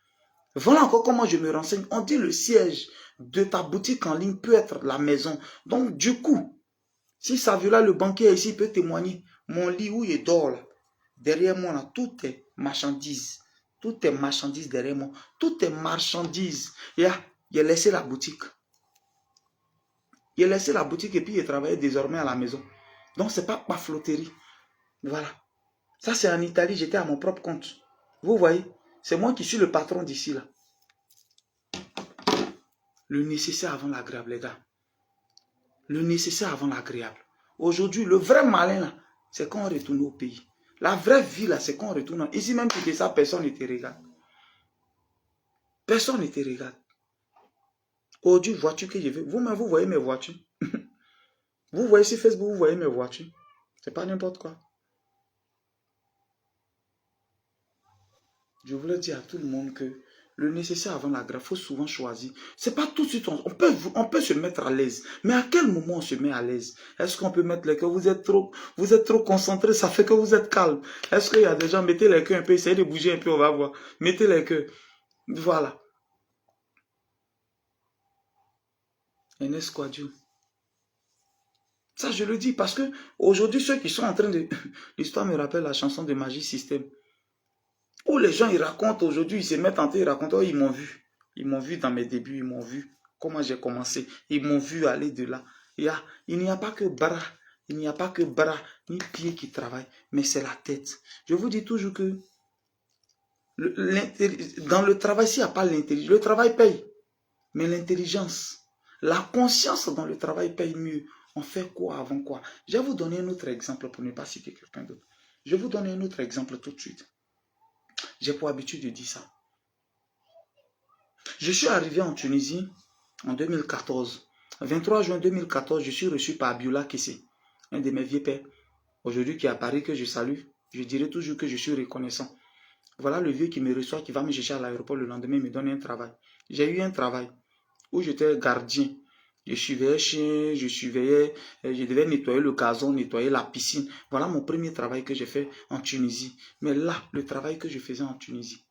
Voilà encore comment je me renseigne. On dit le siège de ta boutique en ligne peut être la maison. Donc du coup, si Saviola, le banquier ici, peut témoigner, mon lit où il dort là, derrière moi, là, tout est marchandise. Tout est marchandise derrière moi. Tout est marchandise. Il a laissé la boutique. Il a laissé la boutique et puis il travaille désormais à la maison. Donc, ce n'est pas flotterie. Voilà. Ça, c'est en Italie, j'étais à mon propre compte. Vous voyez, c'est moi qui suis le patron d'ici, là. Le nécessaire avant l'agréable, les gars. Le nécessaire avant l'agréable. Aujourd'hui, le vrai malin, là, c'est quand on retourne au pays. La vraie vie, là, c'est quand on retourne. Ici, même si tu fais ça, personne ne te regarde. Personne ne te regarde. Aujourd'hui, voiture que je veux. Vous-même, vous voyez mes voitures. Vous voyez sur Facebook, vous voyez mes voitures. C'est pas n'importe quoi. Je voulais dire à tout le monde que le nécessaire avant la grâce, il faut souvent choisir. C'est pas tout de suite, on peut se mettre à l'aise. Mais à quel moment on se met à l'aise? Est-ce qu'on peut mettre les cœurs? Vous êtes trop concentré, ça fait que vous êtes calme. Est-ce qu'il y a des gens, mettez les cœurs un peu, essayez de bouger un peu, on va voir. Mettez les cœurs. Voilà. Un esquadron. Ça, je le dis parce que aujourd'hui, ceux qui sont en train de... L'histoire me rappelle la chanson de Magic System. Où les gens, ils racontent aujourd'hui, ils se mettent en train, ils racontent, oh, ils m'ont vu. Ils m'ont vu dans mes débuts, ils m'ont vu comment j'ai commencé. Ils m'ont vu aller de là. Il n'y a pas que bras, il n'y a pas que bras ni pieds qui travaillent, mais c'est la tête. Je vous dis toujours que dans le travail, s'il n'y a pas l'intelligence, le travail paye. Mais l'intelligence, la conscience dans le travail paye mieux. On fait quoi avant quoi? Je vais vous donner un autre exemple pour ne pas citer quelqu'un d'autre. Je vais vous donner un autre exemple tout de suite. J'ai pour habitude de dire ça. Je suis arrivé en Tunisie en 2014. 23 juin 2014, je suis reçu par Abiola Kessé, un de mes vieux pères. Aujourd'hui qui est à Paris, que je salue. Je dirai toujours que je suis reconnaissant. Voilà le vieux qui me reçoit, qui va me chercher à l'aéroport le lendemain, me donne un travail. J'ai eu un travail où j'étais gardien. Je surveillais chien, je devais nettoyer le gazon, nettoyer la piscine. Voilà mon premier travail que j'ai fait en Tunisie. Mais là, le travail que je faisais en Tunisie.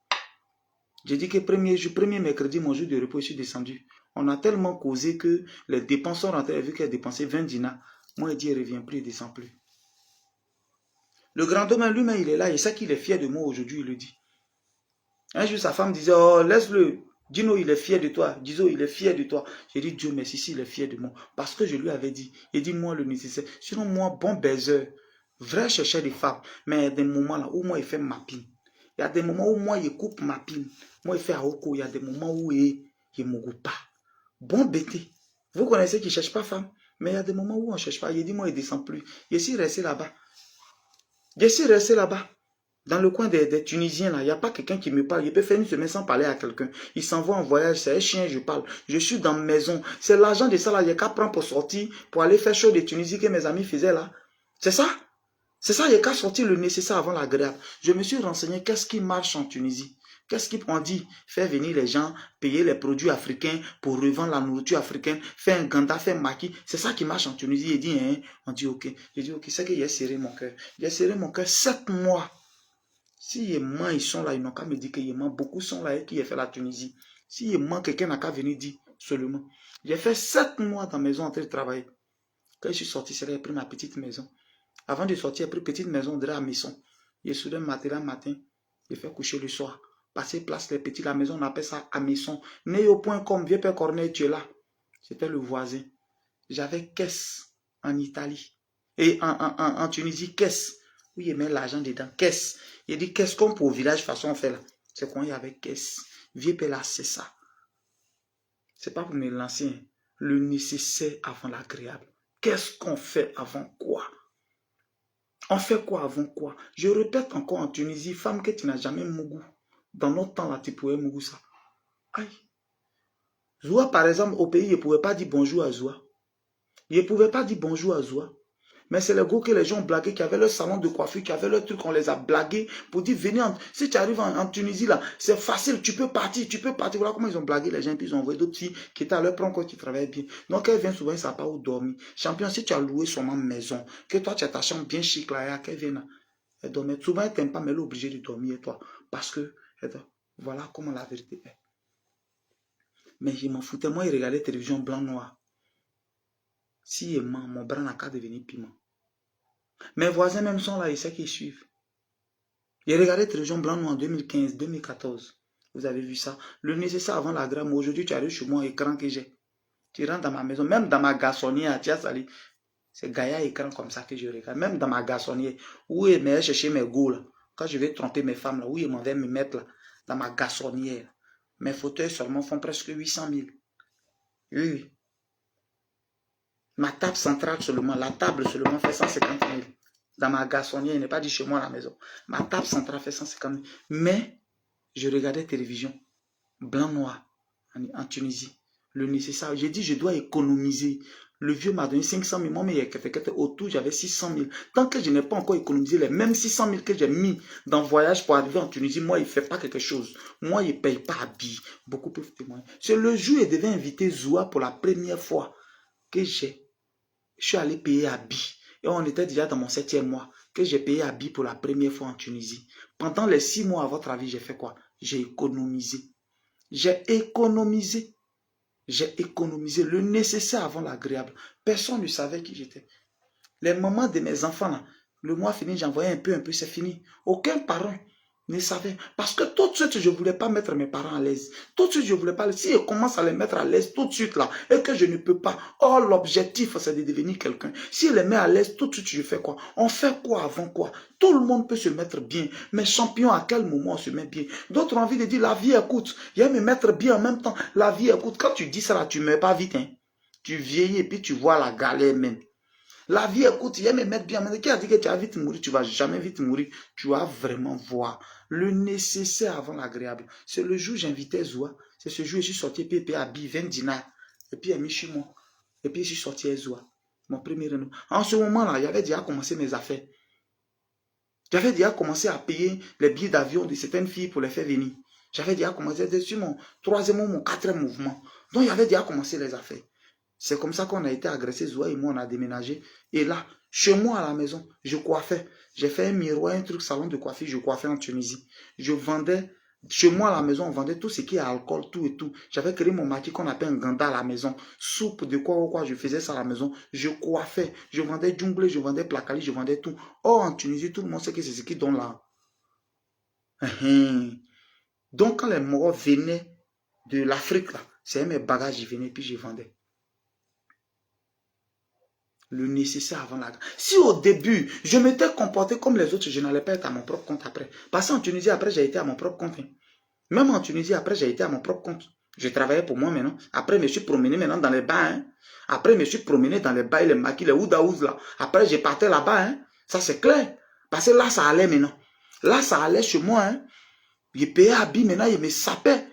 J'ai dit que premier mercredi, mon jour de repos, je suis descendu. On a tellement causé que les dépenses sont rentrées, vu qu'elle a dépensé 20 dinars. Moi, il dit, il ne revient plus, il ne descend plus. Le grand domaine lui-même, il est là, il sait qu'il est fier de moi aujourd'hui, il le dit. Un jour, sa femme disait, oh, laisse-le. Dino, il est fier de toi. Diso, il est fier de toi. J'ai dit, Dieu merci, si il est fier de moi. Parce que je lui avais dit, il dit, moi, le nécessaire. Sinon, moi, bon baiser, vrai chercheur de femmes. Mais il y a des moments là où moi, il fait ma pine. Il y a des moments où moi, il coupe ma pine. Moi, il fait aoko. Il y a des moments où il ne me pas. Bon bêté. Vous connaissez qu'il ne cherche pas femme. Mais il y a des moments où on ne cherche pas. Il dit, moi, il ne descend plus. Je suis resté là-bas. Je suis resté là-bas. Dans le coin des Tunisiens, là, il n'y a pas quelqu'un qui me parle. Il peut faire une semaine sans parler à quelqu'un. Il s'envoie en voyage, c'est un chien, je parle. Je suis dans ma maison. C'est l'argent de ça, là, il y a qu'à prendre pour sortir, pour aller faire chaud de Tunisie que mes amis faisaient là. C'est ça. C'est ça, il y a qu'à sortir le nécessaire avant l'agréable. Je me suis renseigné, qu'est-ce qui marche en Tunisie? Qu'est-ce qu'on dit? Faire venir les gens, payer les produits africains pour revendre la nourriture africaine, faire un ganda, faire un maquis. C'est ça qui marche en Tunisie. Il dit, hein? On dit, ok. J'ai dit, ok, c'est que j'ai serré mon cœur. J'ai serré mon cœur 7 mois. Si ils sont là, ils n'ont qu'à me dire qu'ils mentent. Beaucoup sont là et qui a fait la Tunisie. Si ils mentent, quelqu'un n'a qu'à venir dire seulement. J'ai fait 7 mois dans la maison en train de travailler. Quand je suis sorti, c'est là, j'ai pris ma petite maison. Avant de sortir, j'ai pris une petite maison de la maison. J'ai soudé un matériel matin. J'ai fait coucher le soir. Passer place les petits, la maison, on appelle ça à maison. Né au point comme vieux père Corneille, tu es là. C'était le voisin. J'avais caisse en Italie. Et en Tunisie, caisse. Oui, il met l'argent dedans. Caisse. Il dit caisse comme pour au village, façon on fait là. C'est quand il y avait caisse. Vieux père là, c'est ça. C'est pas pour me lancer. Le nécessaire avant l'agréable. Qu'est-ce qu'on fait avant quoi? On fait quoi avant quoi? Je répète encore en Tunisie, femme que tu n'as jamais mougou. Dans notre temps là, tu pouvais mougou ça. Aïe. Zoua par exemple, au pays, il ne pouvait pas dire bonjour à Zoua. Il ne pouvait pas dire bonjour à Zoua. Mais c'est le gros que les gens ont blagué, qui avaient leur salon de coiffure, qui avaient leur truc, on les a blagués pour dire, venez, si tu arrives en Tunisie là, c'est facile, tu peux partir. Voilà comment ils ont blagué les gens, puis ils ont envoyé d'autres filles qui étaient à leur propre qui travaillaient bien. Donc elle vient souvent, ils ne savent pas où dormir. Champion, si tu as loué son maison, que toi tu as ta chambre bien chic là, qu'elle vienne, elle dormait. Souvent elle t'aime pas, mais elle est obligée de dormir, toi. Parce que, voilà comment la vérité est. Mais je m'en foutais, moi, il regardait télévision blanc-noir. Si il ment, mon bras n'a qu'à devenir piment. Mes voisins même sont là, ils savent qu'ils suivent. J'ai regardé télévision blanc-noir en 2015, 2014. Vous avez vu ça? Le nécessaire avant la gramme. Aujourd'hui, tu arrives chez moi, écran que j'ai. Tu rentres dans ma maison, même dans ma garçonnière, tu as sali. C'est Gaïa écran comme ça que je regarde. Même dans ma garçonnière, où il m'a cherché mes goûts là. Quand je vais tromper mes femmes là, où ils m'en me mettre là, dans ma garçonnière. Mes fauteuils seulement font presque 800 000. Oui, oui. Ma table centrale seulement, la table seulement fait 150 000. Dans ma garçonnière, il n'est pas dit chez moi à la maison. Ma table centrale fait 150 000. Mais je regardais télévision, blanc-noir, en Tunisie. Le nécessaire. J'ai dit, je dois économiser. Le vieux m'a donné 500 000. Moi, mais autour, j'avais 600 000. Tant que je n'ai pas encore économisé les mêmes 600 000 que j'ai mis dans le voyage pour arriver en Tunisie, moi, il ne fait pas quelque chose. Moi, il ne paye pas habit. Beaucoup peuvent témoigner. C'est le jour où il devait inviter Zoua pour la première fois que je suis allé payer habit. Et on était déjà dans mon 7e mois que j'ai payé habit pour la première fois en Tunisie. Pendant les 6 mois, à votre avis, j'ai fait quoi? J'ai économisé. J'ai économisé. J'ai économisé le nécessaire avant l'agréable. Personne ne savait qui j'étais. Les mamans de mes enfants, là, le mois fini, j'envoyais un peu, c'est fini. Aucun parent ne savait. Parce que tout de suite, je ne voulais pas mettre mes parents à l'aise. Tout de suite, je ne voulais pas. Si je commence à les mettre à l'aise tout de suite, là, et que je ne peux pas. Or, l'objectif, c'est de devenir quelqu'un. Si je les mets à l'aise tout de suite, je fais quoi? On fait quoi avant quoi? Tout le monde peut se mettre bien. Mais champion, à quel moment on se met bien? D'autres ont envie de dire, la vie écoute. Il y a me mettre bien en même temps. La vie écoute. Quand tu dis ça, là, tu ne meurs pas vite. Hein? Tu vieillis et puis tu vois la galère même. La vie, écoute, il y a me mettre bien. Mais qui a dit que tu vas vite mourir? Tu ne vas jamais vite mourir. Tu vas vraiment voir le nécessaire avant l'agréable. C'est le jour où j'invitais Zoua. C'est ce jour où je suis sorti et puis habillé 20 dinars. Et puis il a mis chez moi. Et puis je suis sorti à Zoua. Mon premier Renault. En ce moment-là, j'avais déjà commencé mes affaires. J'avais déjà commencé à payer les billets d'avion de certaines filles pour les faire venir. J'avais déjà commencé sur mon 3e ou mon 4e mouvement. Donc j'avais déjà commencé les affaires. C'est comme ça qu'on a été agressé, Zoua et moi, on a déménagé. Et là, chez moi à la maison, je coiffais. J'ai fait un miroir, un truc salon de coiffure, je coiffais en Tunisie. Je vendais, chez moi à la maison, on vendait tout ce qui est alcool, tout et tout. J'avais créé mon maquis qu'on appelle un ganda à la maison. Soupe, de quoi ou quoi, je faisais ça à la maison. Je coiffais, je vendais djunglé, je vendais placali, je vendais tout. Or, en Tunisie, tout le monde sait que c'est ce qui donne là. Donc, quand les morts venaient de l'Afrique, là, c'est mes bagages, je venais, puis je vendais. Le nécessaire avant la... Si au début, je m'étais comporté comme les autres, je n'allais pas être à mon propre compte après. Parce qu'en Tunisie, après, j'ai été à mon propre compte. Même en Tunisie, après, j'ai été à mon propre compte. Je travaillais pour moi maintenant. Après, je me suis promené maintenant dans les bars. Hein. Après, je me suis promené dans les bars, les maquis, les oudaouz là. Après, j'ai parti là-bas. Hein. Ça, c'est clair. Parce que là, ça allait maintenant. Là, ça allait chez moi. Hein. Je payais habit maintenant, il me sapait.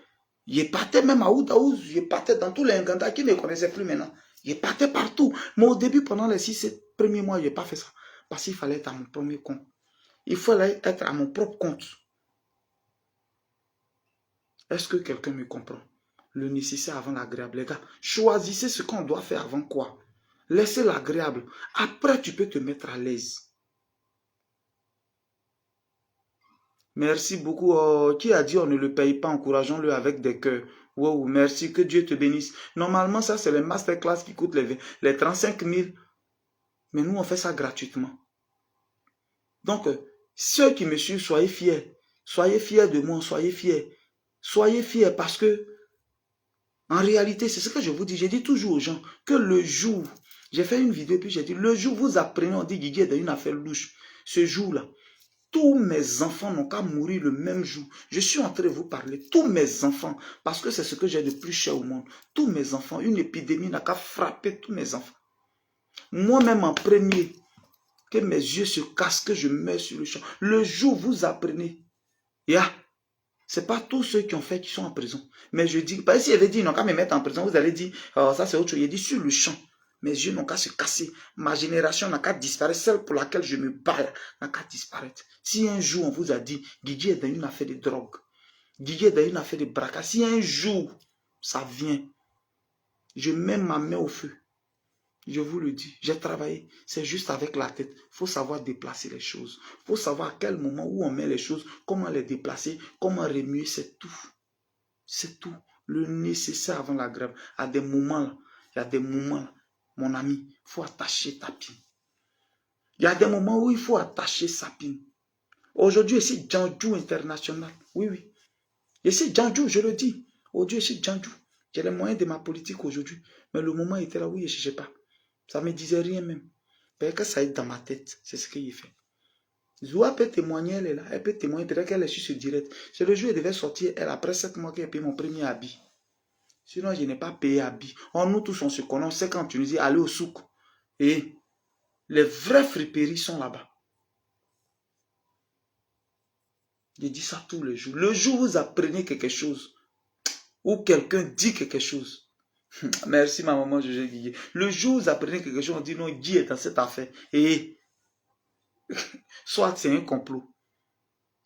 Je partais même à oudaouz. Je partais dans tous les Nganda qui ne me connaissaient plus maintenant. Je partais partout. Mais au début, pendant les 6-7 premiers mois, je n'ai pas fait ça. Parce qu'il fallait être à mon premier compte. Il fallait être à mon propre compte. Est-ce que quelqu'un me comprend? Le nécessaire avant l'agréable. Les gars, choisissez ce qu'on doit faire avant quoi. Laissez l'agréable. Après, tu peux te mettre à l'aise. Merci beaucoup. Qui a dit on ne le paye pas? Encourageons-le avec des cœurs. Wow, merci, que Dieu te bénisse. Normalement, ça, c'est les masterclass qui coûtent les 35 000. Mais nous, on fait ça gratuitement. Donc, ceux qui me suivent, soyez fiers. Soyez fiers de moi, soyez fiers. Soyez fiers parce que, en réalité, c'est ce que je vous dis. J'ai dit toujours aux gens que le jour, j'ai fait une vidéo puis j'ai dit, le jour où vous apprenez, on dit Guigui est dans une affaire louche. Ce jour-là, tous mes enfants n'ont qu'à mourir le même jour. Je suis en train de vous parler. Tous mes enfants, parce que c'est ce que j'ai de plus cher au monde. Tous mes enfants, une épidémie n'a qu'à frapper tous mes enfants. Moi-même en premier, que mes yeux se cassent, que je meurs sur le champ. Le jour où vous apprenez, ce n'est pas tous ceux qui ont fait qui sont en prison. Mais je dis, si il avait dit, non, quand me mettre en prison, vous allez dire, oh, ça c'est autre chose. Il dit sur le champ. Mes yeux n'ont qu'à se casser. Ma génération n'a qu'à disparaître. Celle pour laquelle je me bats n'a qu'à disparaître. Si un jour on vous a dit, Guigui est dans une affaire de drogue, Guigui est dans une affaire de braquage, si un jour ça vient, je mets ma main au feu. Je vous le dis, j'ai travaillé. C'est juste avec la tête. Il faut savoir déplacer les choses. Il faut savoir à quel moment où on met les choses, comment les déplacer, comment remuer, c'est tout. C'est tout. Le nécessaire avant la grève. À des moments là, il y a des moments là, mon ami, il faut attacher ta pine. Il y a des moments où il faut attacher sa pine. Aujourd'hui, ici, Djandjou international. Oui, oui. Ici, Djandjou, je le dis. Aujourd'hui, ici, Djandjou. J'ai les moyens de ma politique aujourd'hui. Mais le moment était là où je ne cherchais pas. Ça ne me disait rien même. Parce que ça est dans ma tête. C'est ce qu'il fait. Zoua peut témoigner, elle est là. Elle peut témoigner. Peut-être qu'elle est sur ce direct. C'est le jour où elle devait sortir. Elle, après 7 mois, qu'elle a payé mon premier habit. Sinon, je n'ai pas payé habit. Oh, nous tous, on se connaît. On sait qu'en Tunisie, aller au souk. Et les vraies friperies sont là-bas. Je dis ça tous les jours. Le jour où vous apprenez quelque chose, ou quelqu'un dit quelque chose, merci ma maman, je Guigui. Le jour où vous apprenez quelque chose, on dit non, Guy est dans cette affaire. Et soit c'est un complot.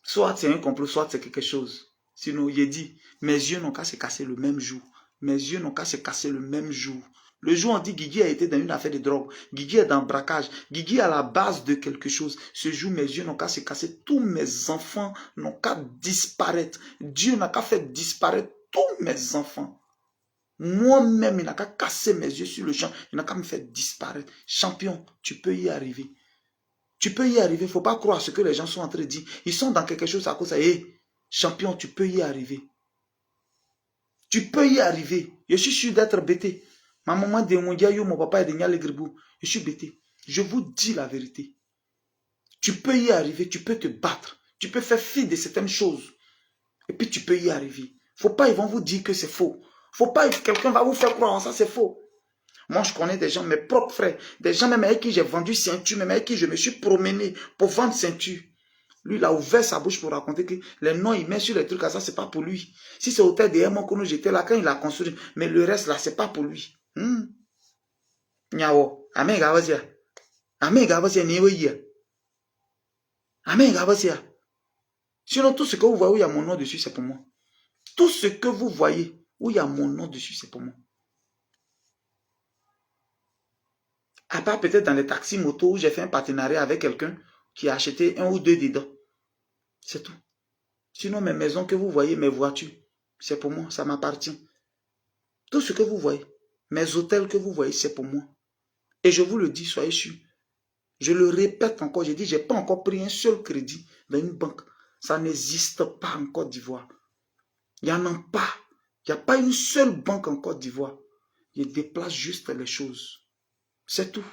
Soit c'est un complot, soit c'est quelque chose. Sinon, il dit, mes yeux n'ont qu'à se casser le même jour. Mes yeux n'ont qu'à se casser le même jour. Le jour où on dit Guigui a été dans une affaire de drogue, Guigui est dans le braquage, Guigui est à la base de quelque chose. Ce jour, mes yeux n'ont qu'à se casser. Tous mes enfants n'ont qu'à disparaître. Dieu n'a qu'à faire disparaître tous mes enfants. Moi-même, il n'a qu'à casser mes yeux sur le champ. Il n'a qu'à me faire disparaître. Champion, tu peux y arriver. Tu peux y arriver. Il ne faut pas croire à ce que les gens sont en train de dire. Ils sont dans quelque chose à cause de ça. Hey, champion, tu peux y arriver. Tu peux y arriver. Je suis sûr d'être bêté. Ma maman de mon gars, mon papa est de Nial Gribou. Je suis bêté. Je vous dis la vérité. Tu peux y arriver. Tu peux te battre. Tu peux faire fi de certaines choses. Et puis tu peux y arriver. Faut pas, ils vont vous dire que c'est faux. Faut pas, quelqu'un va vous faire croire ça, c'est faux. Moi, je connais des gens, mes propres frères, des gens même avec qui j'ai vendu ceinture, même avec qui je me suis promené pour vendre ceinture. Lui, il a ouvert sa bouche pour raconter que les noms, il met sur les trucs à ça, c'est pas pour lui. Si c'est hôtel de Hermon que nous j'étais là, quand il a construit, mais le reste là, c'est pas pour lui. Nyawo, amen gavazia. Amen gavazia niweya. Amen gavazia. Sinon, tout ce que vous voyez où il y a mon nom dessus, c'est pour moi. Tout ce que vous voyez où il y a mon nom dessus, c'est pour moi. À part peut-être dans les taxis motos où j'ai fait un partenariat avec quelqu'un qui a acheté 1 ou 2 dedans. C'est tout. Sinon, mes maisons que vous voyez, mes voitures, c'est pour moi, ça m'appartient. Tout ce que vous voyez, mes hôtels que vous voyez, c'est pour moi. Et je vous le dis, soyez sûrs. Je le répète encore, je dis, je n'ai pas encore pris un seul crédit dans une banque. Ça n'existe pas en Côte d'Ivoire. Il n'y en a pas. Il n'y a pas une seule banque en Côte d'Ivoire. Je déplace juste les choses. C'est tout.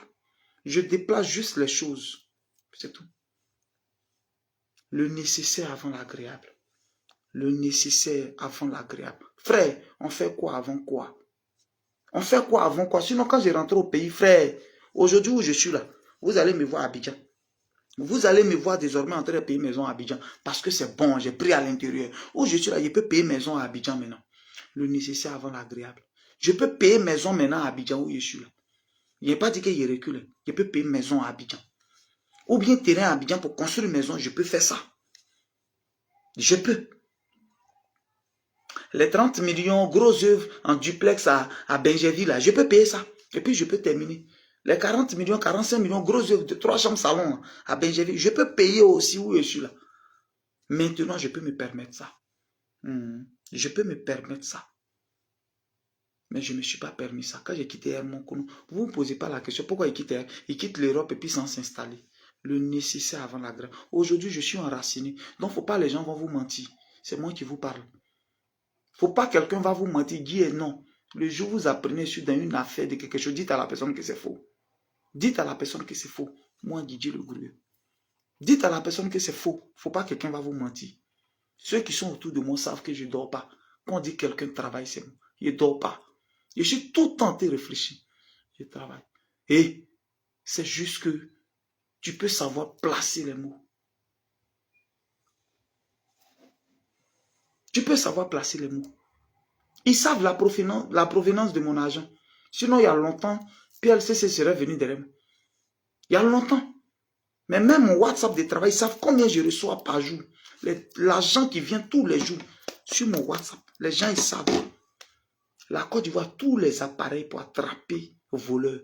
Je déplace juste les choses. C'est tout. Le nécessaire avant l'agréable. Le nécessaire avant l'agréable. Frère, on fait quoi avant quoi? On fait quoi avant quoi? Sinon, quand je rentre au pays, frère, aujourd'hui où je suis là, vous allez me voir à Abidjan. Vous allez me voir désormais en train de payer maison à Abidjan. Parce que c'est bon, j'ai pris à l'intérieur. Où je suis là, je peux payer maison à Abidjan maintenant. Le nécessaire avant l'agréable. Je peux payer maison maintenant à Abidjan où je suis là. Je n'ai pas dit qu'il recule. Je peux payer maison à Abidjan. Ou bien terrain à Abidjan pour construire une maison, je peux faire ça. Je peux. Les 30 millions, gros œuvres en duplex à Benjerville, là, je peux payer ça. Et puis je peux terminer. Les 40 millions, 45 millions, gros œuvres de 3 chambres salon à Benjerville, je peux payer aussi où je suis là. Maintenant, je peux me permettre ça. Je peux me permettre ça. Mais je ne me suis pas permis ça. Quand j'ai quitté Hermon Kounou, vous ne me posez pas la question pourquoi il quitte l'Europe et puis sans s'installer. Le nécessaire avant la grève. Aujourd'hui, je suis enraciné. Donc, il ne faut pas les gens vont vous mentir. C'est moi qui vous parle. Il ne faut pas quelqu'un va vous mentir, dire non. Le jour où vous apprenez dans une affaire de quelque chose, dites à la personne que c'est faux. Dites à la personne que c'est faux. Moi, Didier Le Gourieux. Dites à la personne que c'est faux. Il ne faut pas que quelqu'un va vous mentir. Ceux qui sont autour de moi savent que je ne dors pas. Quand on dit que quelqu'un travaille, c'est moi. Je ne dors pas. Je suis tout le temps en train de réfléchir. Je travaille. Et c'est juste que tu peux savoir placer les mots. Tu peux savoir placer les mots. Ils savent la provenance de mon argent. Sinon, il y a longtemps, PLCC serait venu derrière moi. Il y a longtemps. Mais même mon WhatsApp de travail, ils savent combien je reçois par jour. L'argent qui vient tous les jours sur mon WhatsApp. Les gens, ils savent. La Côte d'Ivoire, tous les appareils pour attraper les voleurs.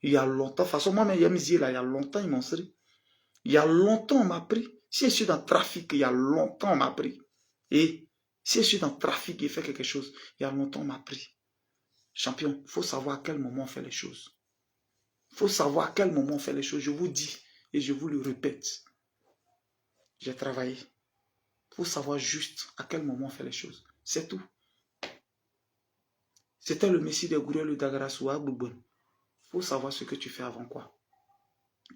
Il y a longtemps. De toute façon, moi-même, il y a longtemps, ils m'ont servi. Il y a longtemps, on m'a pris. Si je suis dans le trafic, il y a longtemps, on m'a pris. Et si je suis dans le trafic et fait quelque chose, il y a longtemps, on m'a pris. Champion, il faut savoir à quel moment on fait les choses. Il faut savoir à quel moment on fait les choses. Je vous dis et je vous le répète. J'ai travaillé. Il faut savoir juste à quel moment on fait les choses. C'est tout. C'était le Messie de Gourel, le Dagara Soua, Boubon. Il faut savoir ce que tu fais avant quoi.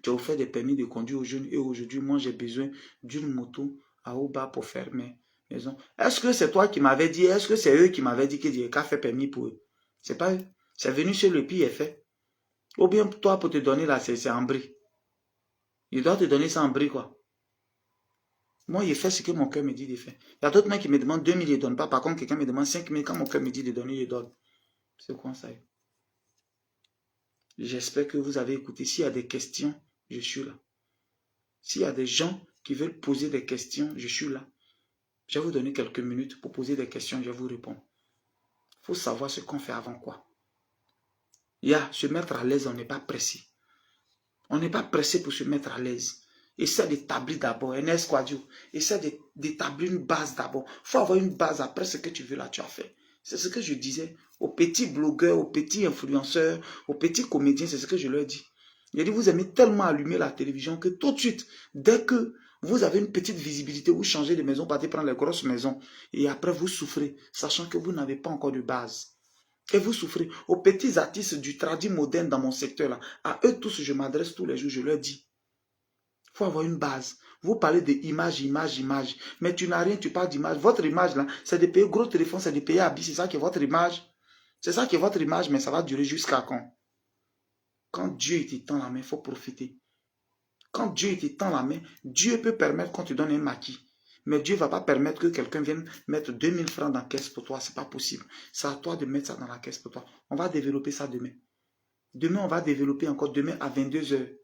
Tu as offert des permis de conduire aux jeunes et aujourd'hui, moi, j'ai besoin d'une moto à haut bas pour faire mes maisons. Est-ce que c'est toi qui m'avais dit, est-ce que c'est eux qui m'avaient dit que Dieka fait permis pour eux? C'est pas eux. C'est venu chez le puis est fait. Ou bien toi, pour te donner là, c'est en bris. Il doit te donner ça en bris, quoi. Moi, il fait ce que mon cœur me dit de faire. Il y a d'autres mecs qui me demandent 2 000, ils ne donnent pas. Par contre, quelqu'un me demande 5 000. Quand mon cœur me dit de donner, je donne. C'est quoi ça? J'espère que vous avez écouté. S'il y a des questions, je suis là. S'il y a des gens qui veulent poser des questions, je suis là. Je vais vous donner quelques minutes pour poser des questions, je vais vous répondre. Il faut savoir ce qu'on fait avant quoi. Se mettre à l'aise, on n'est pas pressé. On n'est pas pressé pour se mettre à l'aise. Essaie d'établir d'abord, un esquadio. Essaie d'établir une base d'abord. Il faut avoir une base après ce que tu veux là, tu as fait. C'est ce que je disais aux petits blogueurs, aux petits influenceurs, aux petits comédiens, c'est ce que je leur dis. J'ai dit, vous aimez tellement allumer la télévision que tout de suite, dès que vous avez une petite visibilité, vous changez de maison, partez prendre les grosses maisons. Et après, vous souffrez, sachant que vous n'avez pas encore de base. Et vous souffrez. Aux petits artistes du tradit moderne dans mon secteur, là, à eux tous, je m'adresse tous les jours, je leur dis. Il faut avoir une base. Vous parlez d'image, image, image. Mais tu n'as rien, tu parles d'image. Votre image, là, c'est de payer gros téléphone, c'est de payer habits. C'est ça qui est votre image. C'est ça qui est votre image, mais ça va durer jusqu'à quand? Quand Dieu te tend la main, il faut profiter. Quand Dieu te tend la main, Dieu peut permettre qu'on te donne un maquis. Mais Dieu ne va pas permettre que quelqu'un vienne mettre 2000 francs dans la caisse pour toi. Ce n'est pas possible. C'est à toi de mettre ça dans la caisse pour toi. On va développer ça demain. Demain, on va développer encore. Demain à 22 h.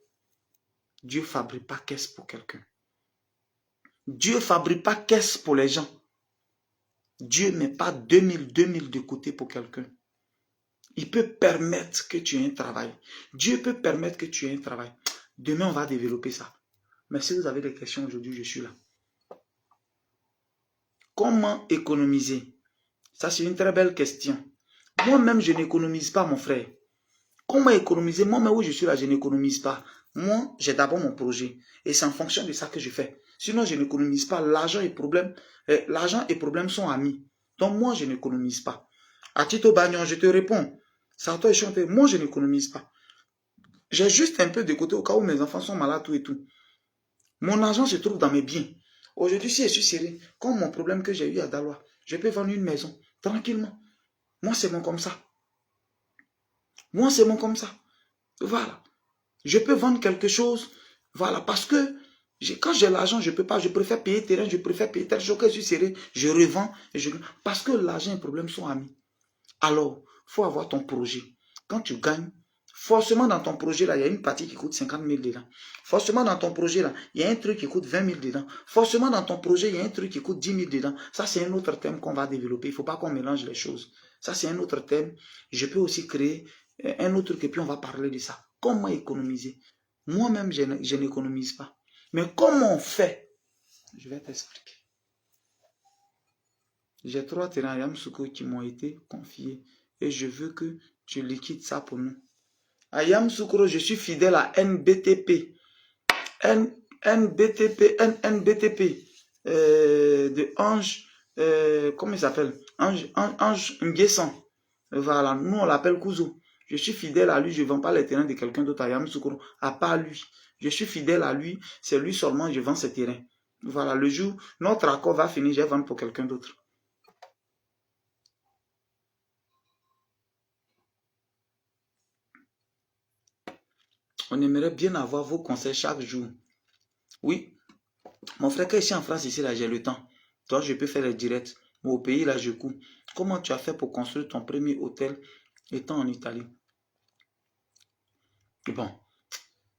Dieu ne fabrique pas caisse pour quelqu'un. Dieu ne fabrique pas caisse pour les gens. Dieu ne met pas 2000 de côté pour quelqu'un. Il peut permettre que tu aies un travail. Dieu peut permettre que tu aies un travail. Demain, on va développer ça. Mais si vous avez des questions aujourd'hui, je suis là. Comment économiser? Ça, c'est une très belle question. Moi-même, je n'économise pas, mon frère. Comment économiser? Moi-même, où je suis là, je n'économise pas. Moi, j'ai d'abord mon projet. Et c'est en fonction de ça que je fais. Sinon, je n'économise pas. L'argent et problème sont amis. Donc, moi, je n'économise pas. À Tito Bagnon, je te réponds. C'est à toi de chanter. Moi, je n'économise pas. J'ai juste un peu de côté au cas où mes enfants sont malades, tout et tout. Mon argent se trouve dans mes biens. Aujourd'hui, si je suis serré, comme mon problème que j'ai eu à Daloa, je peux vendre une maison tranquillement. Moi, c'est bon comme ça. Moi, c'est bon comme ça. Voilà. Je peux vendre quelque chose. Voilà. Parce que quand j'ai l'argent, je peux pas. Je préfère payer terrain, je préfère payer tel chose que je suis serré. Je revends. Parce que l'argent et le problème sont amis. Alors, il faut avoir ton projet. Quand tu gagnes, forcément dans ton projet là, il y a une partie qui coûte 50 000 dedans. Forcément dans ton projet là, il y a un truc qui coûte 20 000 dedans. Forcément dans ton projet, il y a un truc qui coûte 10 000 dedans. Ça, c'est un autre thème qu'on va développer. Il ne faut pas qu'on mélange les choses. Ça, c'est un autre thème. Je peux aussi créer un autre truc et puis on va parler de ça. Comment économiser? Moi-même, je n'économise pas. Mais comment on fait? Je vais t'expliquer. J'ai 3 terrains à Yamoussoukro qui m'ont été confiés et je veux que tu liquides ça pour nous. À Yamoussoukro, je suis fidèle à NBTP. NBTP de Ange, comment il s'appelle? Ange Nguessan. Voilà, nous on l'appelle Kouzo. Je suis fidèle à lui, je ne vends pas les terrains de quelqu'un d'autre à Yamoussoukro, à part lui. Je suis fidèle à lui, c'est lui seulement je vends ses terrains. Voilà, le jour, notre accord va finir, je vais vendre pour quelqu'un d'autre. On aimerait bien avoir vos conseils chaque jour. Oui, mon frère, quand je suis en France, ici, là, j'ai le temps. Toi, je peux faire les directs. Mais au pays, là, je cours. Comment tu as fait pour construire ton premier hôtel étant en Italie? Et bon,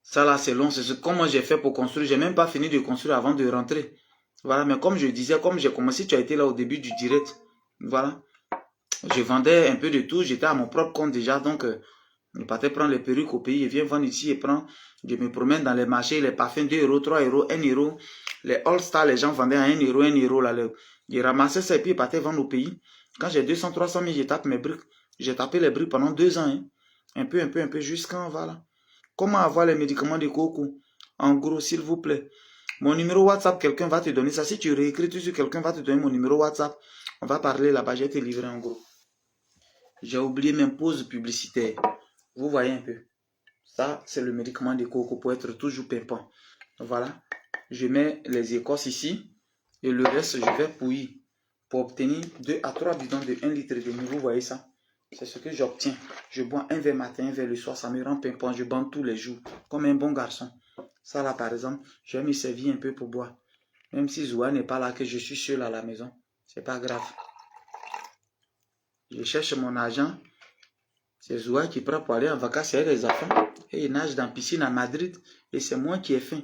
ça là, c'est long. C'est comment j'ai fait pour construire. J'ai même pas fini de construire avant de rentrer. Voilà, mais comme je disais, comme j'ai commencé, tu as été là au début du direct. Voilà. Je vendais un peu de tout. J'étais à mon propre compte déjà. Donc, je partais prendre les perruques au pays. Je viens vendre ici et prends. Je me promène dans les marchés. Les parfums 2 €, 3 €, 1 €. Les All-Star, les gens vendaient à 1 €, 1 € là. Je ramassais ça et puis je partais vendre au pays. Quand j'ai 200, 300 000, je tape mes briques. J'ai tapé les briques pendant 2 ans. Hein. Un peu, jusqu'à voilà. Comment avoir les médicaments de coco? En gros, s'il vous plaît. Mon numéro WhatsApp, quelqu'un va te donner ça. Si tu réécris tout sur quelqu'un va te donner mon numéro WhatsApp. On va parler là-bas, je vais te livrer en gros. J'ai oublié mes pauses publicitaires. Vous voyez un peu. Ça, c'est le médicament de coco pour être toujours pimpant. Voilà. Je mets les écorces ici. Et le reste, je vais bouillir pour obtenir 2 à 3 bidons de 1 litre de mie. Vous voyez ça? C'est ce que j'obtiens. Je bois un verre matin, un verre le soir. Ça me rend pimpant. Je bois tous les jours. Comme un bon garçon. Ça là, par exemple, je vais me servir un peu pour boire. Même si Zoua n'est pas là, que je suis seul à la maison. C'est pas grave. Je cherche mon argent. C'est Zoua qui prend pour aller en vacances avec les enfants. Et il nage dans la piscine à Madrid. Et c'est moi qui ai faim.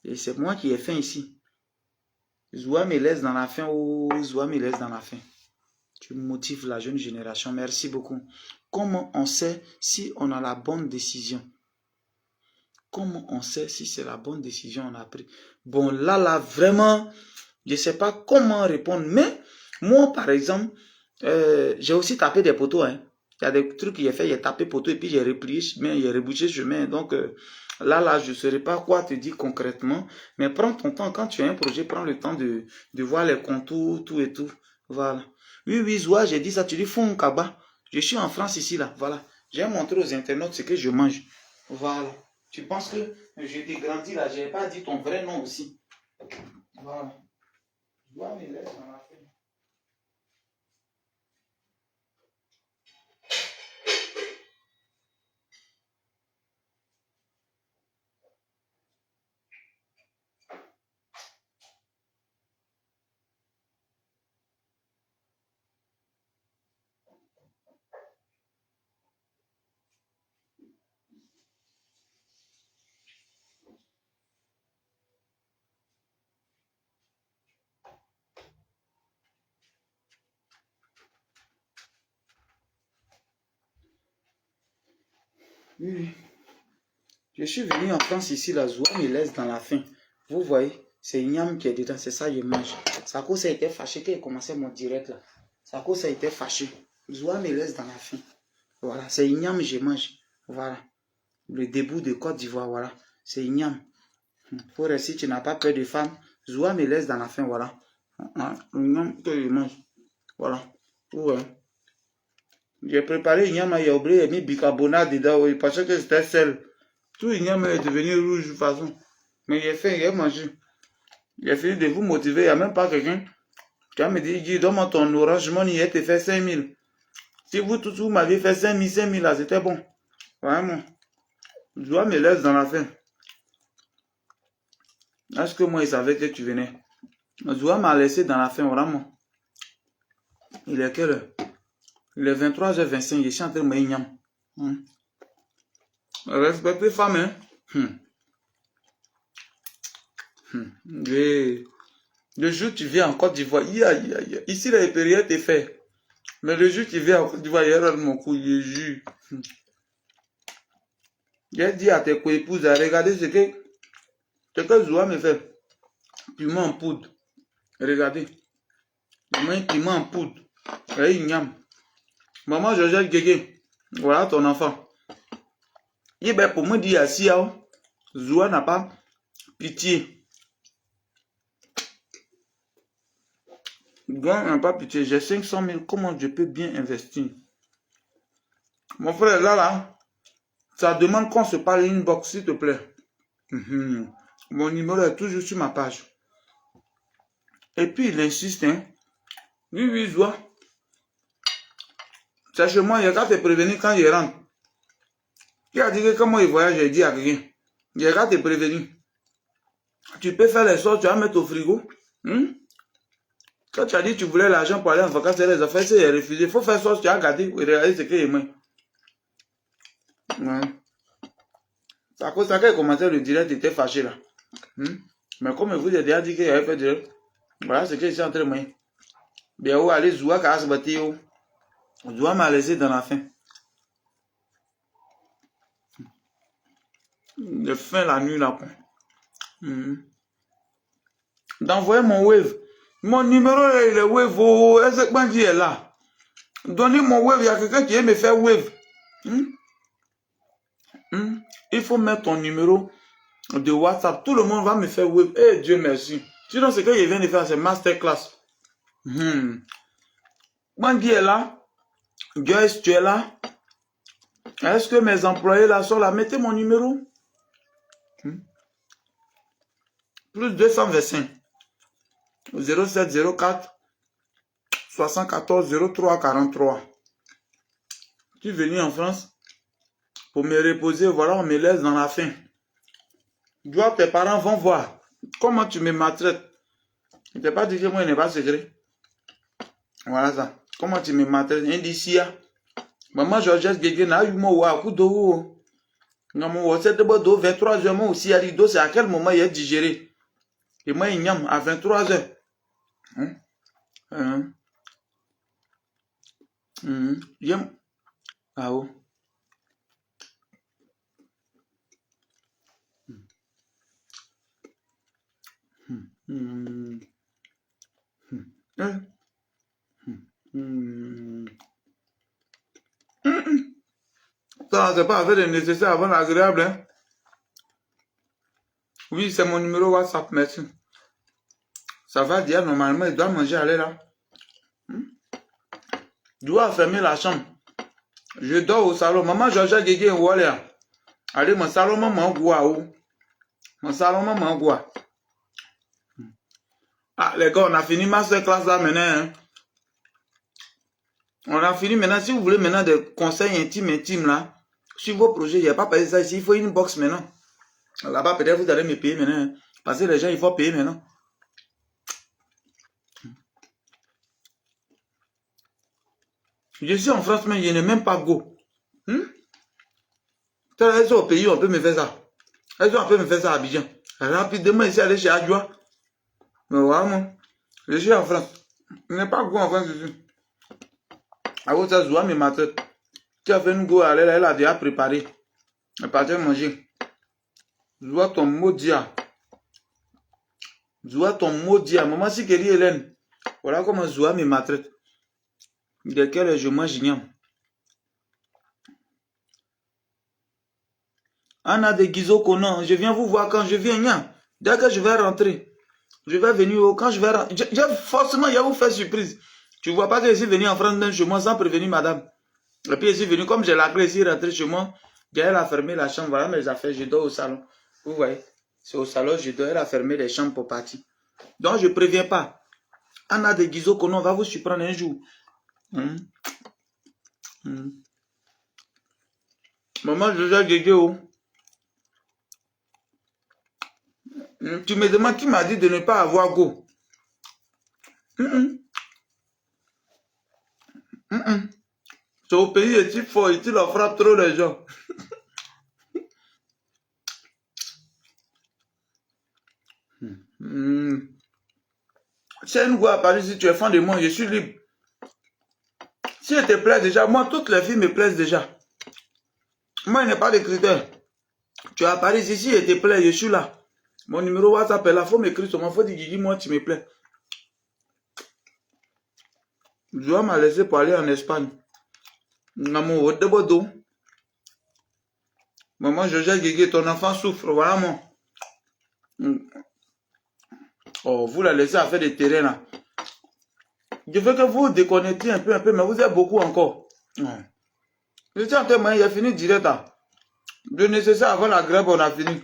Et c'est moi qui ai faim ici. Zoua me laisse dans la faim. Oh, Zoua me laisse dans la faim. Tu motives la jeune génération. Merci beaucoup. Comment on sait si on a la bonne décision? Comment on sait si c'est la bonne décision qu'on a prise? Bon, là, vraiment, je ne sais pas comment répondre. Mais moi, par exemple, j'ai aussi tapé des poteaux. Hein. Il y a des trucs que j'ai fait, j'ai tapé poteau et puis j'ai replié chemin, j'ai rebouché chemin. Donc, là, je ne saurais pas quoi te dire concrètement. Mais prends ton temps. Quand tu as un projet, prends le temps de voir les contours, tout et tout. Voilà. Oui, Zoua, j'ai dit ça. Tu dis, fond kaba. Je suis en France ici, là. Voilà. J'ai montré aux internautes ce que je mange. Voilà. Tu penses que je t'ai grandi là, je n'ai pas dit ton vrai nom aussi. Voilà. Zoua me laisse dans la fin. Oui. Je suis venu en France ici, la Zoua me laisse dans la faim. Vous voyez, c'est Ignam qui est dedans, c'est ça que je mange. Sako, ça a été fâché quand il commençait mon direct là. Sako, ça a été fâché. Zoua me laisse dans la faim. Voilà, c'est Ignam que je mange. Voilà. Le début de Côte d'Ivoire, voilà. C'est Ignam. Pour si tu n'as pas peur de femmes, Zoua me laisse dans la faim, voilà. Ignam que je mange. Voilà. Ouais. J'ai préparé Ignam, il a oublié, il a mis bicarbonate dedans, oui, parce que c'était sel. Tout Ignam est devenu rouge de toute façon. Mais j'ai fait, j'ai mangé. J'ai fini de vous motiver, il n'y a même pas quelqu'un qui a me dit, donne-moi ton orange money, il te fait 5000. Si vous tous vous m'aviez fait 5000 là, c'était bon. Vraiment. Zoua me laisse dans la faim. Est-ce que moi, il savait que tu venais? Zoua m'a laissé dans la faim, vraiment. Il est quelle heure? Il est 23h25, je suis en train de me Ignam. Respectez femme, hein? Le jour où tu viens en Côte d'Ivoire, ici, la période est faite. Mais le jour où tu viens en Côte d'Ivoire, il y a mon cou, je jure. J'ai dit à tes co-épouses, regardez ce que Zoua me fait. Piment en poudre. Regardez. Piment en poudre. Et Ignam. Maman Georgette Guégué. Voilà ton enfant. Et ben pour me dire assis, Zoua n'a pas pitié. Zoua n'a pas pitié. J'ai 500 000. Comment je peux bien investir? Mon frère, là, ça demande qu'on se parle inbox, s'il te plaît. Mon numéro est toujours sur ma page. Et puis il insiste, hein. Oui, Zoua. Sache-moi, il y a qu'à te prévenir quand il rentre. Qui a dit que comment il voyage, j'ai dit à quelqu'un. Il y a qu'à te prévenir. Tu peux faire les sorts, tu vas mettre au frigo. Quand tu as dit que tu voulais l'argent pour aller en vacances, les affaires, c'est refusé. Il faut faire sorte, tu as gardé, regarder ce qu'il y a. Ouais. C'est à cause de ça qu'il commençait le direct, il était fâché là. Mais comme je vous ai déjà dit qu'il avait fait direct, voilà ce que je suis en train de dire. Bien, où aller Zoua, car se battre. Zoua m'a laissé dans la faim. J'ai faim la nuit là. D'envoyer mon wave. Mon numéro il est wave. Est-ce que Bandit est là? Donnez mon wave, il y a quelqu'un qui aime me faire wave. Il faut mettre ton numéro de WhatsApp. Tout le monde va me faire wave. Eh Dieu merci. Sinon, ce que je viens de faire, c'est masterclass. Bandit est là. Joyce, tu es là. Est-ce que mes employés là sont là? Mettez mon numéro. Plus 225 0704 74 03 43. Tu es venu en France pour me reposer, voilà, on me laisse dans la faim. Toi, tes parents vont voir comment tu me maltraites. Je ne t'ai pas dit que moi, il n'est pas secret. Voilà ça. Comment tu me maltraites? Indici. Maman Georgette Guégué n'a eu mon wa coup d'eau. Non, mon c'est de 23h, moi aussi, à rideau, c'est à quel moment il est digéré. Et moi, il y a à 23h. Ah oh. Ça, c'est pas avec le nécessaire avant l'agréable. Hein? Oui, c'est mon numéro WhatsApp, merci. Ça va dire, normalement, il doit manger, aller là. Je dois fermer la chambre. Je dors au salon. Maman, Georges Guégué, où aller? Allez, mon salon, maman, goua, où? Mon salon, maman, goua. Ah, les gars, on a fini masterclass là maintenant. Hein? On a fini maintenant. Si vous voulez maintenant des conseils intimes là, sur vos projets, il n'y a pas payé ça ici. Il faut une box maintenant. Là-bas, peut-être vous allez me payer maintenant. Hein? Parce que les gens, il faut payer maintenant. Je suis en France, mais je n'ai même pas go. Elles sont au pays, on peut me faire ça. Elles on peut me faire ça à Abidjan. Rapidement, ici, aller chez Adjoa. Mais voilà, moi. Je suis en France. Je n'ai pas go en France ici. À vous, ça, Zoua, mes maths. Tu as fait une go, elle a déjà préparé. Elle partait manger. Zoua, ton maudit. Zoua, ton maudit. Maman, si qu'elle dit Hélène. Voilà comment Zoua me maltraite. Desquels je mange ignore. Anna de Guizo Conan, je viens vous voir quand je viens. Dès que je vais rentrer, je vais venir quand je vais rentrer. Forcément, il va vous faire surprise. Tu ne vois pas que je suis venu en France même chez moi sans prévenir madame. Et puis je suis venu, comme j'ai la clé ici, rentrer chez moi. Elle a fermé la chambre, voilà mes affaires, je dors au salon. Vous voyez, c'est au salon, je dors, elle a fermé les chambres pour partir. Donc je ne préviens pas. Anna de Guizo Conan va vous surprendre un jour. Maman, je vais Guégué où? Tu me demandes qui m'a dit de ne pas avoir go. C'est au pays et tu fort, et tu leur frappes trop les gens. Si une go à Paris, si tu es fan de moi, je suis libre. Si elle te plaît déjà, moi, toutes les filles me plaisent déjà. Moi, il n'y a pas de critères. Tu es à Paris, si elle te plaît, je suis là. Mon numéro WhatsApp est là, il faut m'écrire sur moi, il faut dire Guigui, moi, tu me plais. Je dois me laisser pour aller en Espagne. Maman, de Bordeaux. Maman, je gère Guigui, ton enfant souffre, voilà moi. Oh, vous la laissez à faire des terrains là. Je veux que vous déconnectiez un peu, mais vous êtes beaucoup encore. Je suis en train de il a fini direct là. Le nécessaire avant la grève, on a fini.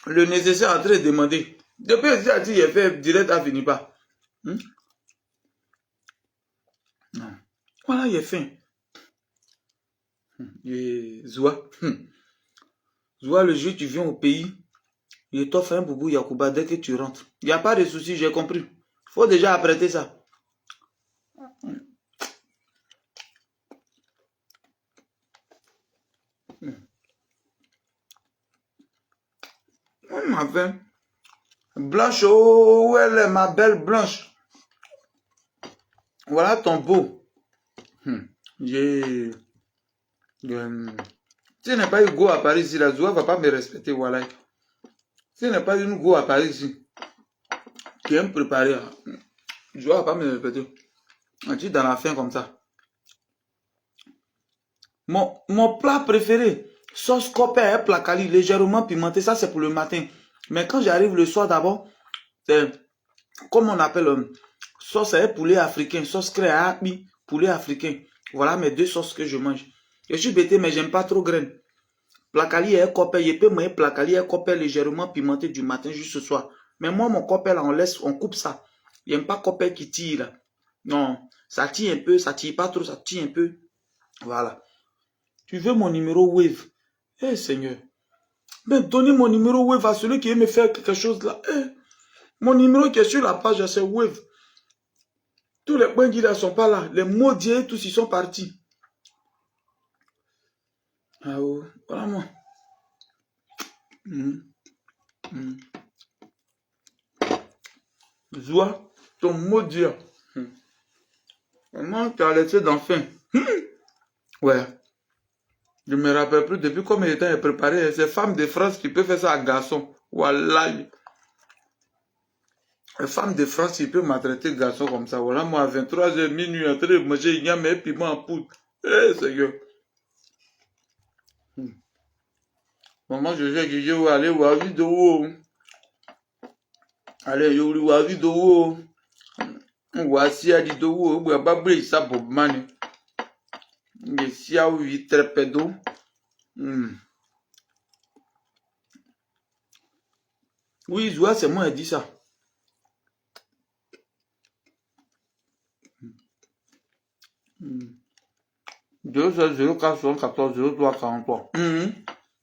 Le nécessaire en train de demander. Depuis que j'ai dit, il a fait direct, à fini pas. Voilà, il est fin. Zoua. Zoua, le jour où tu viens au pays, il t'offre un boubou Yacouba dès que tu rentres. Il n'y a pas de souci, j'ai compris. Il faut déjà apprêter ça. Ma femme. Blanche, oh, où elle est, ma belle Blanche. Voilà ton beau. Si elle n'a pas eu go à Paris ici, la Zoua ne va pas me respecter, voilà. Si elle n'a pas eu une go à Paris ici, qui aime préparer, Zoua ne va pas me respecter. Tu es dans la faim comme ça. Mon plat préféré, sauce copé, un plat cali, légèrement pimenté, ça c'est pour le matin. Mais quand j'arrive le soir d'abord, c'est comme on appelle sauce poulet africain, sauce créapi, poulet africain. Voilà mes deux sauces que je mange. Je suis bêté, mais j'aime pas trop graine. Placali est coupé, je peux manger placali est coupé légèrement pimenté du matin jusqu'au soir. Mais moi, mon coupé là, on coupe ça. J'aime pas coupé qui tire là. Non, ça tire un peu, ça tire pas trop, ça tire un peu. Voilà. Tu veux mon numéro Wave? Eh Seigneur. Mais donnez mon numéro Wave à celui qui veut me faire quelque chose là. Mon numéro qui est sur la page, c'est Wave. Tous les points là sont pas là. Les maudits, tous ils sont partis. Ah oh, voilà moi. Zoua, ton maudit. Comment tu as laissé d'enfin? Ouais. Je me rappelle plus depuis combien de temps est préparé. C'est femme de France qui peut faire ça à garçon. Voilà. Les femmes de France qui peut maltraiter garçon comme ça. Voilà, moi à 23h minuit, en train de manger igname et piment en poudre. Eh Seigneur. Maman, je sais que je vais aller voir vidéo. Allez, je vais voir vidéo. Voici à vidéo. Je vais pas briller ça pour mani. Je suis à 8 très pédo. Oui, Zoua, c'est moi qui dit ça. Mm. 004740343.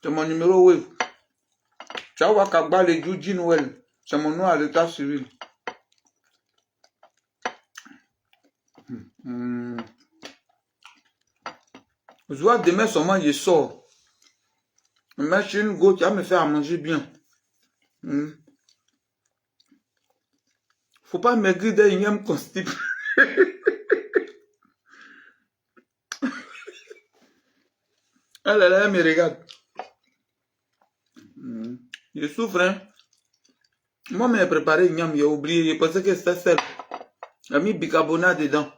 C'est mon numéro web. Tu vas voir Kagba le Juji Noël. C'est mon nom à l'état civil. Zoua, demain seulement je sors. Mais chez une go, tu vas me faire à manger bien. Faut pas maigrir d'un igname constipé. Elle me regarde. Je souffre, hein. Moi, j'ai préparé igname, j'ai oublié. Je pensais que c'était celle. J'ai mis bicarbonate dedans.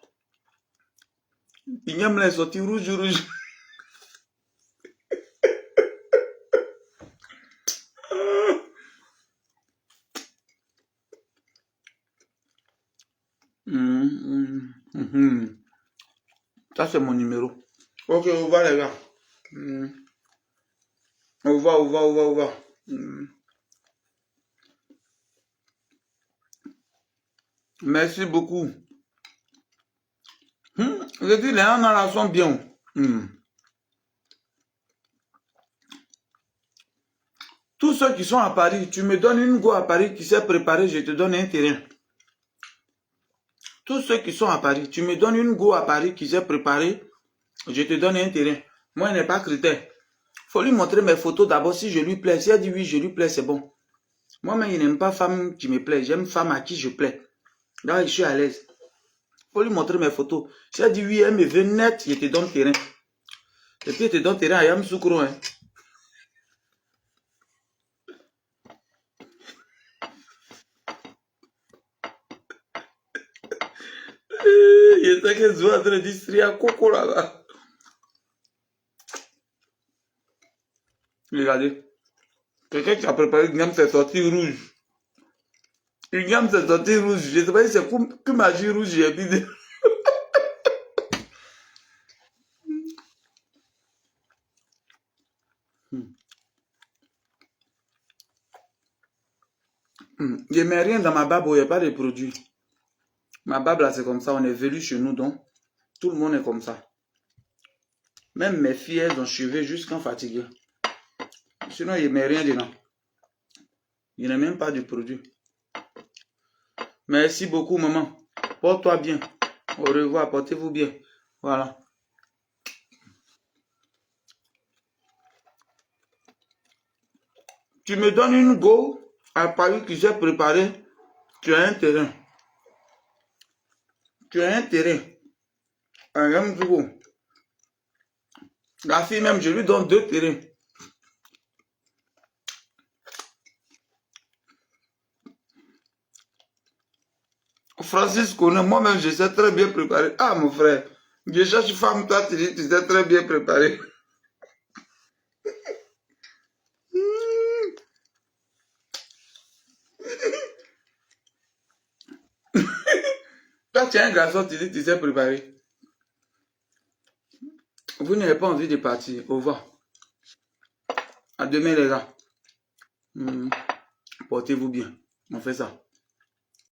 Igname là est sorti rouge. Ça, c'est mon numéro. Ok, au revoir, les gars. Au revoir. Merci beaucoup. Je dis, les gens dans la sont bien. Tous ceux qui sont à Paris, tu me donnes une go à Paris qui s'est préparée, je te donne un terrain. Tous ceux qui sont à Paris, tu me donnes une go à Paris qui s'est préparée, je te donne un terrain. Moi, il n'est pas critère. Faut lui montrer mes photos d'abord si je lui plais. Si elle dit oui, je lui plais, c'est bon. Moi-même, je n'aime pas femme qui me plaît. J'aime femme à qui je plais. Là, je suis à l'aise. Faut lui montrer mes photos. Si elle dit oui, elle me veut net, je te donne terrain. Et puis, je te donne terrain à Yam Soukro. Hein. Je sais que Zoua est en train de distraire à Coco là-bas. Regardez. Quelqu'un qui a préparé une gamme s'est sorti rouge. Une gamme s'est sorti rouge. Je ne sais pas si c'est que magie rouge, j'ai dit. Je ne mets rien dans ma barbe, il n'y a pas de produit. Ma barbe là, c'est comme ça, on est venu chez nous, donc tout le monde est comme ça. Même mes filles, elles ont cheveux jusqu'en fatigué. Sinon, je ne mets rien dedans. Je n'ai même pas de produit. Merci beaucoup, maman. Porte-toi bien. Au revoir, portez-vous bien. Voilà. Tu me donnes une go à Paris qui s'est préparé. Tu as un terrain. Tu as un terrain. Un même jour. La fille même, je lui donne 2 terrains. Francis connaît, moi-même, je sais très bien préparer. Ah, mon frère, je cherche une femme, toi, tu dis, tu sais très bien préparer. Toi, tu es un garçon, tu dis, tu sais préparer. Vous n'avez pas envie de partir. Au revoir. À demain, les gars. Portez-vous bien. On fait ça.